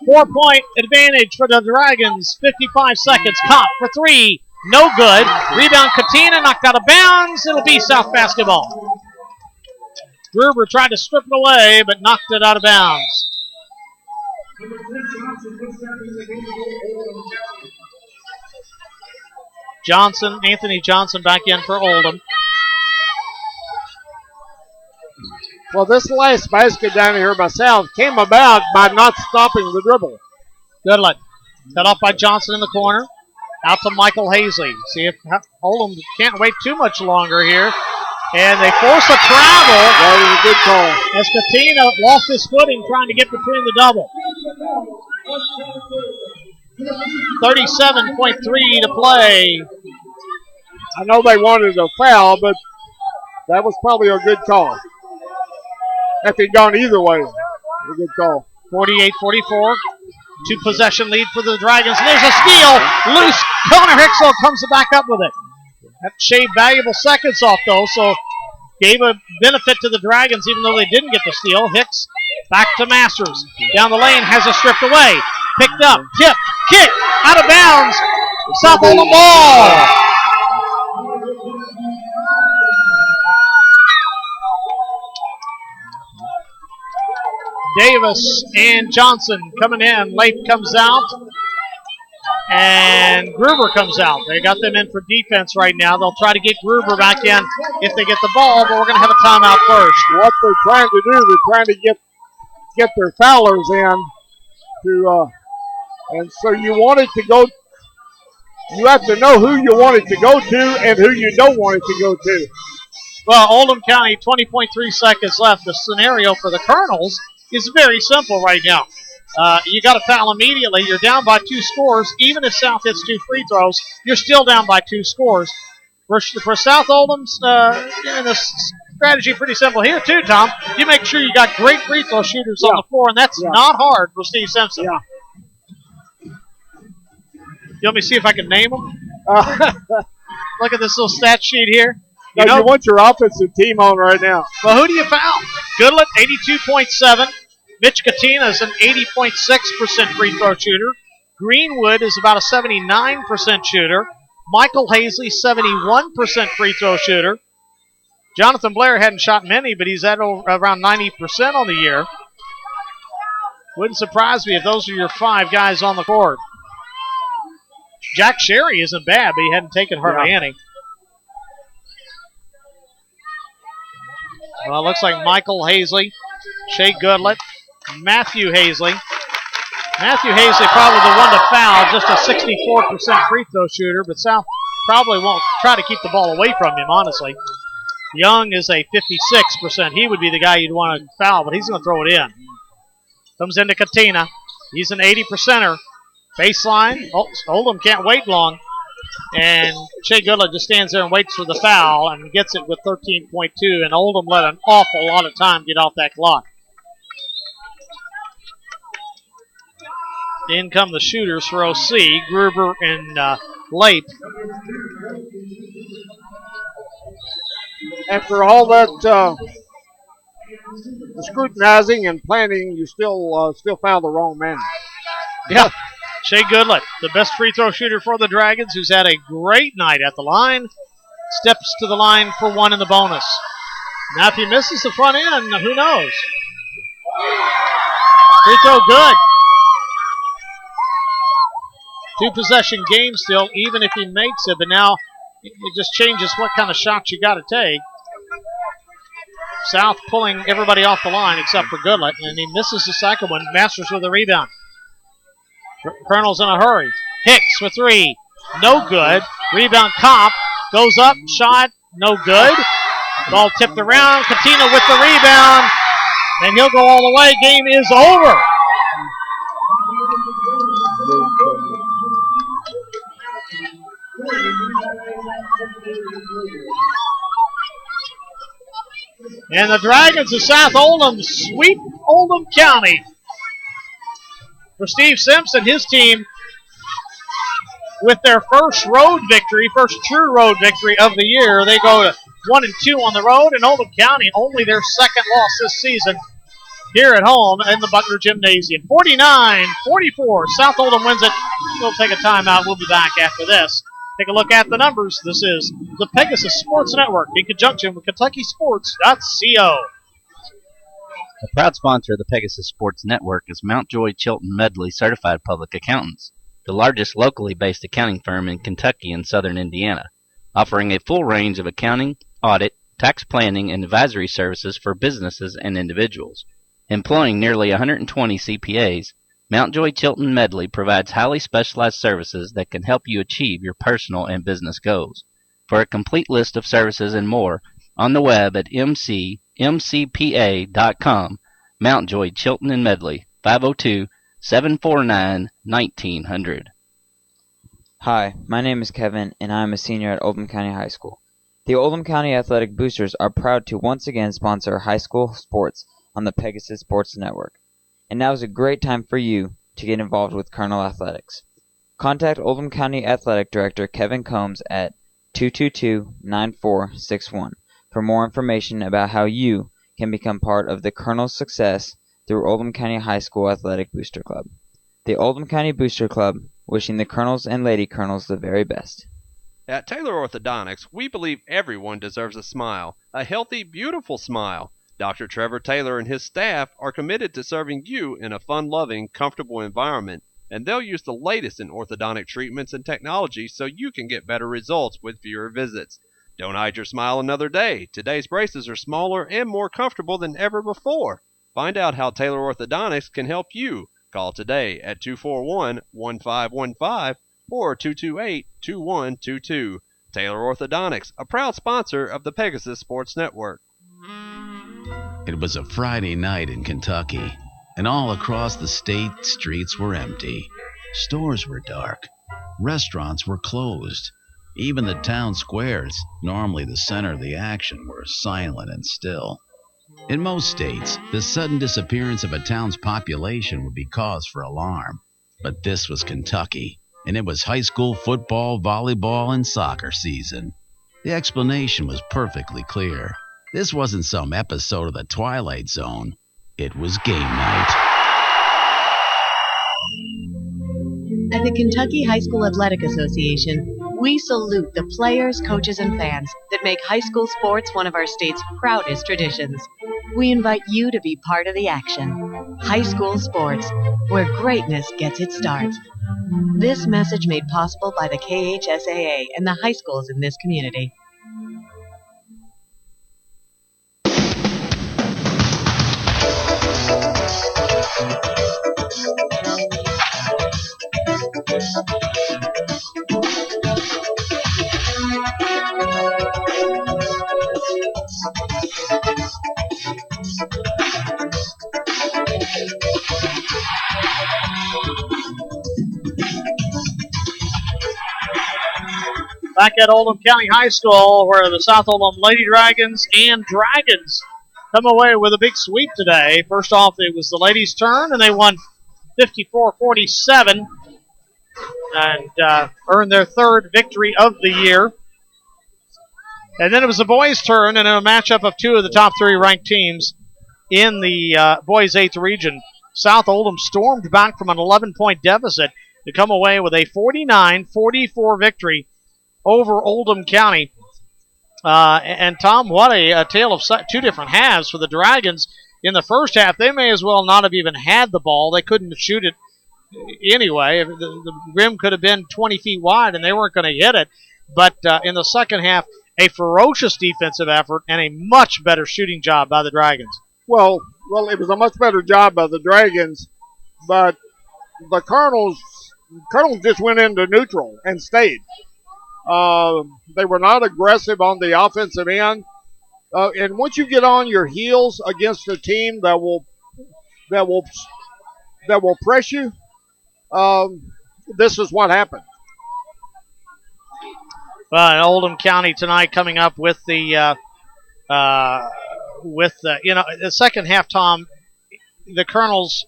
4-point advantage for the Dragons. 55 seconds. Kopp for 3. No good. Rebound Katina knocked out of bounds. It'll be South basketball. Gruber tried to strip it away, but knocked it out of bounds. Anthony Johnson back in for Oldham. Well, this last basket down here by South came about by not stopping the dribble. Good luck. Cut off by Johnson in the corner. Out to Michael Hazley. See if Oldham can't wait too much longer here. And they force a travel. That was a good call. As Katina lost his footing trying to get between the double. 37.3 to play. I know they wanted a foul, but that was probably a good call. If it had gone either way, a good call. 48-44. 2-possession lead for the Dragons. And there's a steal. Loose. Connor Hicksell comes back up with it. That shaved valuable seconds off, though, so gave a benefit to the Dragons, even though they didn't get the steal. Hicks back to Masters. Down the lane, has it stripped away. Picked up, tipped, kick, out of bounds. South Oldham ball. Davis and Johnson coming in. Leif comes out. And Gruber comes out. They got them in for defense right now. They'll try to get Gruber back in if they get the ball, but we're going to have a timeout first. What they're trying to do, they're trying to get their foulers in. And so you want it to go. You have to know who you want it to go to and who you don't want it to go to. Well, Oldham County, 20.3 seconds left. The scenario for the Colonels is very simple right now. You got to foul immediately. You're down by 2 scores. Even if South hits 2 free throws, you're still down by 2 scores. For South Oldham's, the strategy pretty simple here too, Tom. You make sure you got great free throw shooters on the floor, and that's not hard for Steve Simpson. Yeah. You want me to see if I can name them? Look at this little stat sheet here. You want your offensive team on right now. Well, who do you foul? Goodlett, 82.7. Mitch Katina is an 80.6% free throw shooter. Greenwood is about a 79% shooter. Michael Hazley, 71% free throw shooter. Jonathan Blair hadn't shot many, but he's at around 90% on the year. Wouldn't surprise me if those are your 5 guys on the court. Jack Sherry isn't bad, but he hadn't taken hardly any. Well, it looks like Michael Hazley, Shea Goodlett, Matthew Hazley. Matthew Hazley probably the one to foul, just a 64% free throw shooter, but South probably won't try to keep the ball away from him, honestly. Young is a 56%. He would be the guy you'd want to foul, but he's going to throw it in. Comes into Katina. He's an 80%er. Baseline. Oldham can't wait long. And Shea Goodlett just stands there and waits for the foul and gets it with 13.2. And Oldham let an awful lot of time get off that clock. In come the shooters for OC, Gruber and Lape. After all that scrutinizing and planning, you still found the wrong man. Yeah. Shea Goodlett, the best free throw shooter for the Dragons, who's had a great night at the line, steps to the line for 1 in the bonus. Now if he misses the front end, who knows? Free throw good. 2-possession game still, even if he makes it, but now it just changes what kind of shots you got to take. South pulling everybody off the line except for Goodlett, and he misses the second one. Masters with a rebound. Colonel's in a hurry. Hicks with 3. No good. Rebound Kopp. Goes up. Shot. No good. Ball tipped around. Katina with the rebound. And he'll go all the way. Game is over. And the Dragons of South Oldham sweep Oldham County. For Steve Simpson, his team, with their first road victory, first true road victory of the year, they go to 1-2 on the road, and Oldham County only their second loss this season here at home in the Buckner Gymnasium. 49-44, South Oldham wins it. We'll take a timeout. We'll be back after this. Take a look at the numbers. This is the Pegasus Sports Network in conjunction with KentuckySports.co. A proud sponsor of the Pegasus Sports Network is Mountjoy Chilton Medley Certified Public Accountants, the largest locally based accounting firm in Kentucky and southern Indiana, offering a full range of accounting, audit, tax planning, and advisory services for businesses and individuals. Employing nearly 120 CPAs, Mountjoy Chilton Medley provides highly specialized services that can help you achieve your personal and business goals. For a complete list of services and more, on the web at mcpa.com. Mountjoy Chilton and Medley, 502-749-1900. Hi, my name is Kevin, and I am a senior at Oldham County High School. The Oldham County Athletic Boosters are proud to once again sponsor high school sports on the Pegasus Sports Network. And now is a great time for you to get involved with Colonel Athletics. Contact Oldham County Athletic Director Kevin Combs at 222-9461 for more information about how you can become part of the Colonel's success through Oldham County High School Athletic Booster Club. The Oldham County Booster Club, wishing the Colonels and Lady Colonels the very best. At Taylor Orthodontics, we believe everyone deserves a smile, a healthy, beautiful smile. Dr. Trevor Taylor and his staff are committed to serving you in a fun-loving, comfortable environment, and they'll use the latest in orthodontic treatments and technology so you can get better results with fewer visits. Don't hide your smile another day. Today's braces are smaller and more comfortable than ever before. Find out how Taylor Orthodontics can help you. Call today at 241-1515 or 228-2122. Taylor Orthodontics, a proud sponsor of the Pegasus Sports Network. It was a Friday night in Kentucky, and all across the state, streets were empty. Stores were dark. Restaurants were closed. Even the town squares, normally the center of the action, were silent and still. In most states, the sudden disappearance of a town's population would be cause for alarm. But this was Kentucky, and it was high school football, volleyball, and soccer season. The explanation was perfectly clear. This wasn't some episode of The Twilight Zone. It was game night. At the Kentucky High School Athletic Association, we salute the players, coaches, and fans that make high school sports one of our state's proudest traditions. We invite you to be part of the action. High school sports, where greatness gets its start. This message made possible by the KHSAA and the high schools in this community. Back at Oldham County High School, where the South Oldham Lady Dragons and Dragons come away with a big sweep today. First off, it was the ladies' turn, and they won 54-47 and earned their third victory of the year. And then it was the boys' turn, and in a matchup of two of the top three ranked teams in the boys' 8th region, South Oldham stormed back from an 11-point deficit to come away with a 49-44 victory over Oldham County. And Tom, what a tale of two different halves for the Dragons. In the first half, they may as well not have even had the ball. They couldn't shoot it anyway. The rim could have been 20 feet wide, and they weren't going to hit it. But in the second half, a ferocious defensive effort and a much better shooting job by the Dragons. Well, it was a much better job by the Dragons, but the Colonels just went into neutral and stayed. They were not aggressive on the offensive end, and once you get on your heels against a team that will press you, this is what happened. Well, Oldham County tonight coming up with the second half, Tom. The Colonels.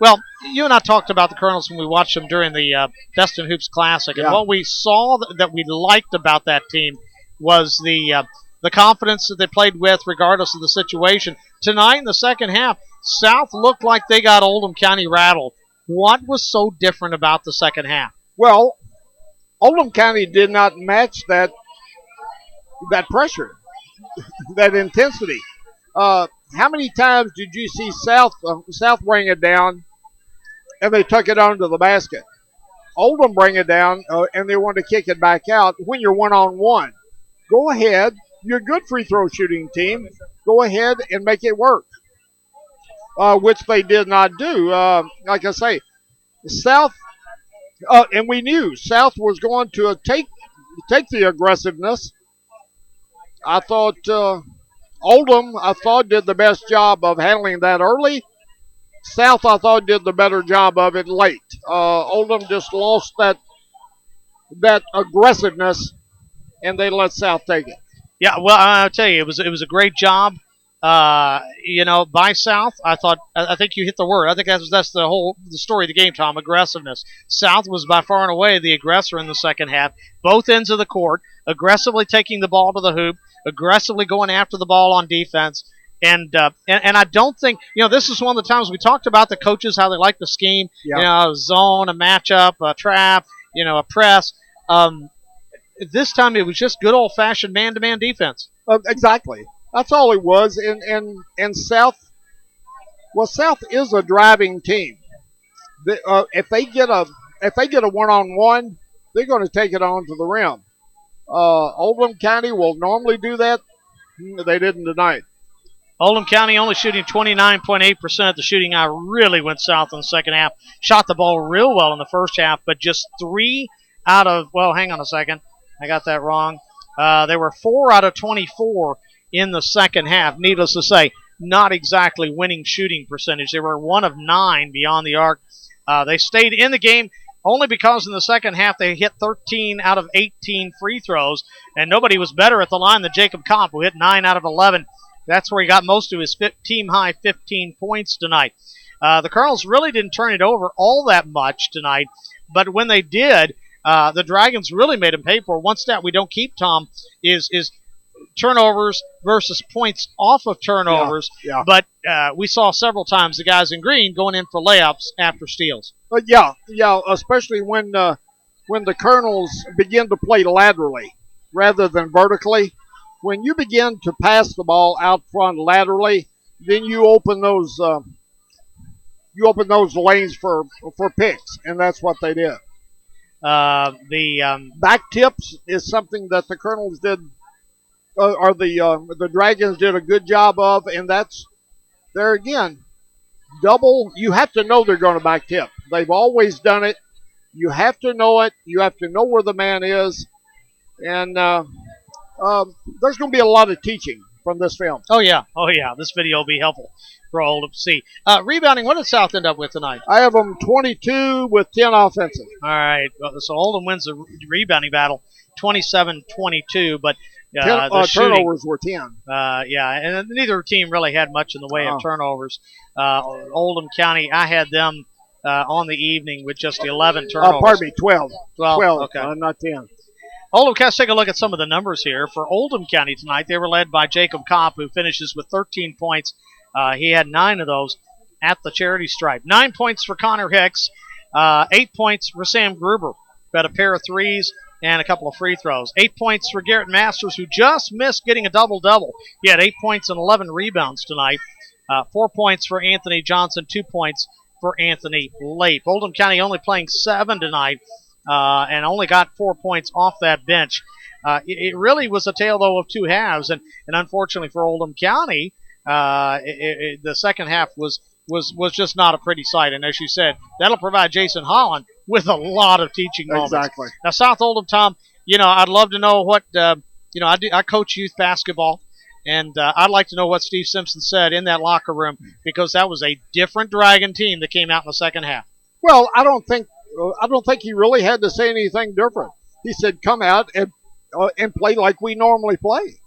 Well, you and I talked about the Colonels when we watched them during the Best in Hoops Classic, and what we saw that we liked about that team was the confidence that they played with, regardless of the situation. Tonight in the second half, South looked like they got Oldham County rattled. What was so different about the second half? Well, Oldham County did not match that pressure, that intensity. How many times did you see South bring it down, and they took it onto the basket? Oldham bring it down, and they want to kick it back out when you're one-on-one. Go ahead. You're a good free throw shooting team. Go ahead and make it work, which they did not do. Like I say, South, and we knew South was going to take the aggressiveness. I thought Oldham, did the best job of handling that early. South, I thought, did the better job of it late. Oldham just lost that aggressiveness, and they let South take it. Yeah, well, I'll tell you, it was a great job, by South. I think you hit the word. I think that's the story of the game, Tom, aggressiveness. South was by far and away the aggressor in the second half, both ends of the court, aggressively taking the ball to the hoop, aggressively going after the ball on defense. And I don't think, this is one of the times we talked about the coaches, how they like the scheme, a zone, a matchup, a trap, a press. This time it was just good old-fashioned man-to-man defense. Exactly. That's all it was. And South, South is a driving team. If they get a one-on-one, they're going to take it on to the rim. Oldham County will normally do that. They didn't tonight. Oldham County only shooting 29.8% at the shooting eye. Really went south in the second half. Shot the ball real well in the first half, but just 3 out of, hang on a second. I got that wrong. They were 4 out of 24 in the second half. Needless to say, not exactly winning shooting percentage. They were 1 of 9 beyond the arc. They stayed in the game only because in the second half they hit 13 out of 18 free throws, and nobody was better at the line than Jacob Kopp, who hit 9 out of 11. That's where he got most of his team-high 15 points tonight. The Colonels really didn't turn it over all that much tonight, but when they did, the Dragons really made them pay for it. One stat we don't keep, Tom, is turnovers versus points off of turnovers. Yeah. But we saw several times the guys in green going in for layups after steals. Yeah, especially when the Colonels begin to play laterally rather than vertically. When you begin to pass the ball out front laterally, then you open those lanes for picks, and that's what they did. Back tips is something that the Colonels did, or the Dragons did a good job of, and that's there again. Double, you have to know they're going to back tip. They've always done it. You have to know it. You have to know where the man is, and there's going to be a lot of teaching from this film. Oh yeah. This video will be helpful for all to see. Rebounding, what did South end up with tonight? I have them 22 with 10 offensive. All right. So Oldham wins the rebounding battle, 27-22, but the turnovers were 10. And neither team really had much in the way of turnovers. Oldham County, I had them on the evening with just 11 turnovers. Pardon me, 12. 12, okay. Not 10. Oldham, let's take a look at some of the numbers here. For Oldham County tonight, they were led by Jacob Kopp, who finishes with 13 points. He had 9 of those at the charity stripe. 9 points for Connor Hicks. 8 points for Sam Gruber, who had a pair of threes and a couple of free throws. 8 points for Garrett Masters, who just missed getting a double-double. He had 8 points and 11 rebounds tonight. 4 points for Anthony Johnson, 2 points for Anthony Lape. Oldham County only playing 7 tonight. And only got 4 points off that bench. It really was a tale, though, of two halves, and unfortunately for Oldham County, the second half was just not a pretty sight. And as you said, that'll provide Jason Holland with a lot of teaching moments. Exactly. Now, South Oldham, Tom, I'd love to know what I coach youth basketball, and I'd like to know what Steve Simpson said in that locker room, because that was a different Dragon team that came out in the second half. Well, I don't think he really had to say anything different. He said, "Come out and play like we normally play,"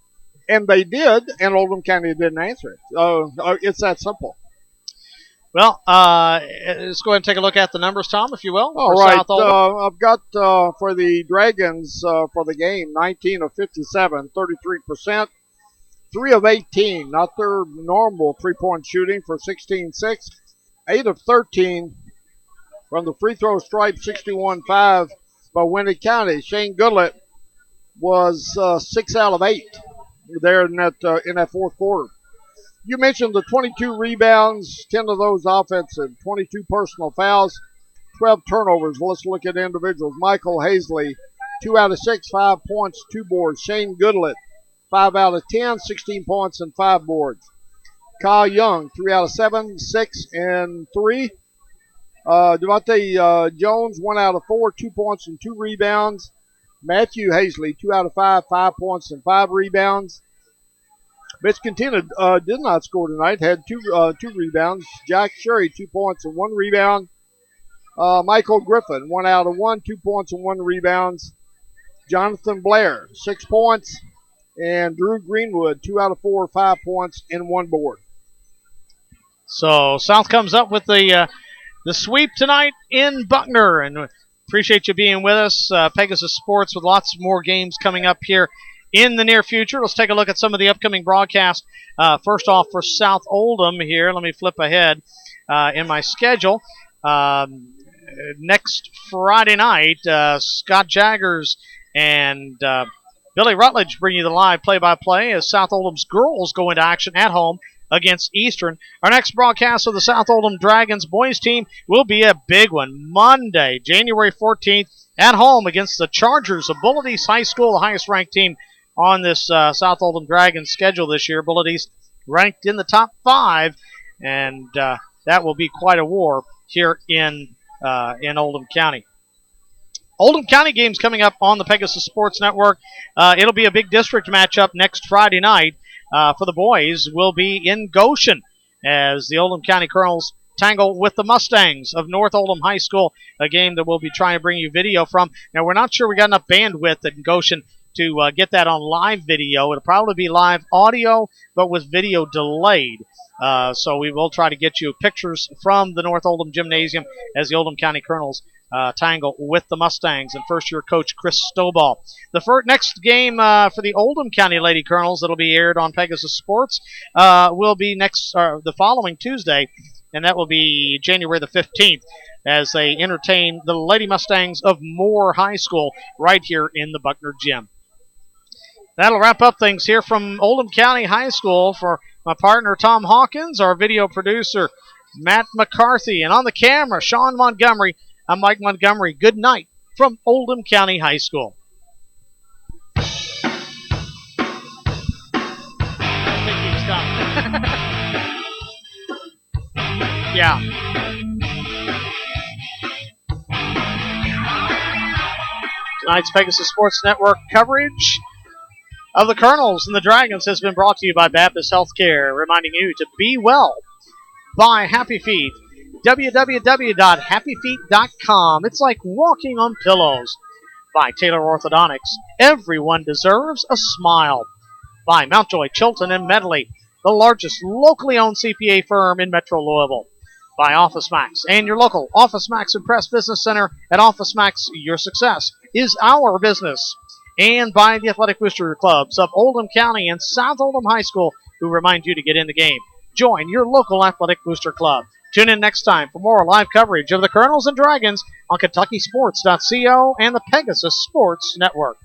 and they did. And Oldham County didn't answer it. It's that simple. Well, let's go ahead and take a look at the numbers, Tom, if you will. All right. I've got for the Dragons for the game 19 of 57, 33%, 3 of 18, not their normal 3-point shooting for 16-6, 8 of 13. From the free throw stripe, 61-5 by Winnie County. Shane Goodlett was 6 out of 8 there in that fourth quarter. You mentioned the 22 rebounds, 10 of those offensive, 22 personal fouls, 12 turnovers. Let's look at individuals. Michael Hazley, 2 out of 6, 5 points, 2 boards. Shane Goodlett, 5 out of 10, 16 points and 5 boards. Kyle Young, 3 out of 7, 6 and 3. Devontae Jones, 1 out of 4, 2 points and 2 rebounds. Matthew Hazley, 2 out of 5, 5 points and 5 rebounds. Mitch Cantina did not score tonight, had 2 rebounds. Jack Sherry, 2 points and 1 rebound. Michael Griffin, 1 out of 1, 2 points and 1 rebounds. Jonathan Blair, 6 points. And Drew Greenwood, 2 out of 4, 5 points and 1 board. So South comes up with the sweep tonight in Buckner, and appreciate you being with us. Pegasus Sports with lots more games coming up here in the near future. Let's take a look at some of the upcoming broadcasts. First off, for South Oldham here, let me flip ahead in my schedule. Next Friday night, Scott Jaggers and Billy Rutledge bring you the live play-by-play as South Oldham's girls go into action at home against Eastern. Our next broadcast of the South Oldham Dragons boys team will be a big one. Monday, January 14th, at home against the Chargers of Bullitt East High School, the highest-ranked team on this South Oldham Dragons schedule this year. Bullitt East ranked in the top 5, and that will be quite a war here in Oldham County. Oldham County games coming up on the Pegasus Sports Network. It'll be a big district matchup next Friday night. for the boys will be in Goshen as the Oldham County Colonels tangle with the Mustangs of North Oldham High School, a game that we'll be trying to bring you video from. Now, we're not sure we got enough bandwidth in Goshen to get that on live video. It'll probably be live audio, but with video delayed. So we will try to get you pictures from the North Oldham Gymnasium as the Oldham County Colonels tangle with the Mustangs and first-year coach Chris Stovall. The next game for the Oldham County Lady Colonels that'll be aired on Pegasus Sports will be the following Tuesday, and that will be January the 15th as they entertain the Lady Mustangs of Moore High School right here in the Buckner Gym. That'll wrap up things here from Oldham County High School. For my partner, Tom Hawkins, our video producer, Matt McCarthy, and on the camera, Sean Montgomery, I'm Mike Montgomery. Good night from Oldham County High School. I think he's done. Yeah. Tonight's Pegasus Sports Network coverage of the Colonels and the Dragons has been brought to you by Baptist Healthcare, reminding you to be well by Happy Feet. www.happyfeet.com. It's like walking on pillows. By Taylor Orthodontics. Everyone deserves a smile. By Mountjoy, Chilton, and Medley, the largest locally owned CPA firm in Metro Louisville. By Office Max and your local Office Max Impress Business Center. At Office Max, your success is our business. And by the Athletic Booster Clubs of Oldham County and South Oldham High School, who remind you to get in the game. Join your local Athletic Booster Club. Tune in next time for more live coverage of the Colonels and Dragons on KentuckySports.co and the Pegasus Sports Network.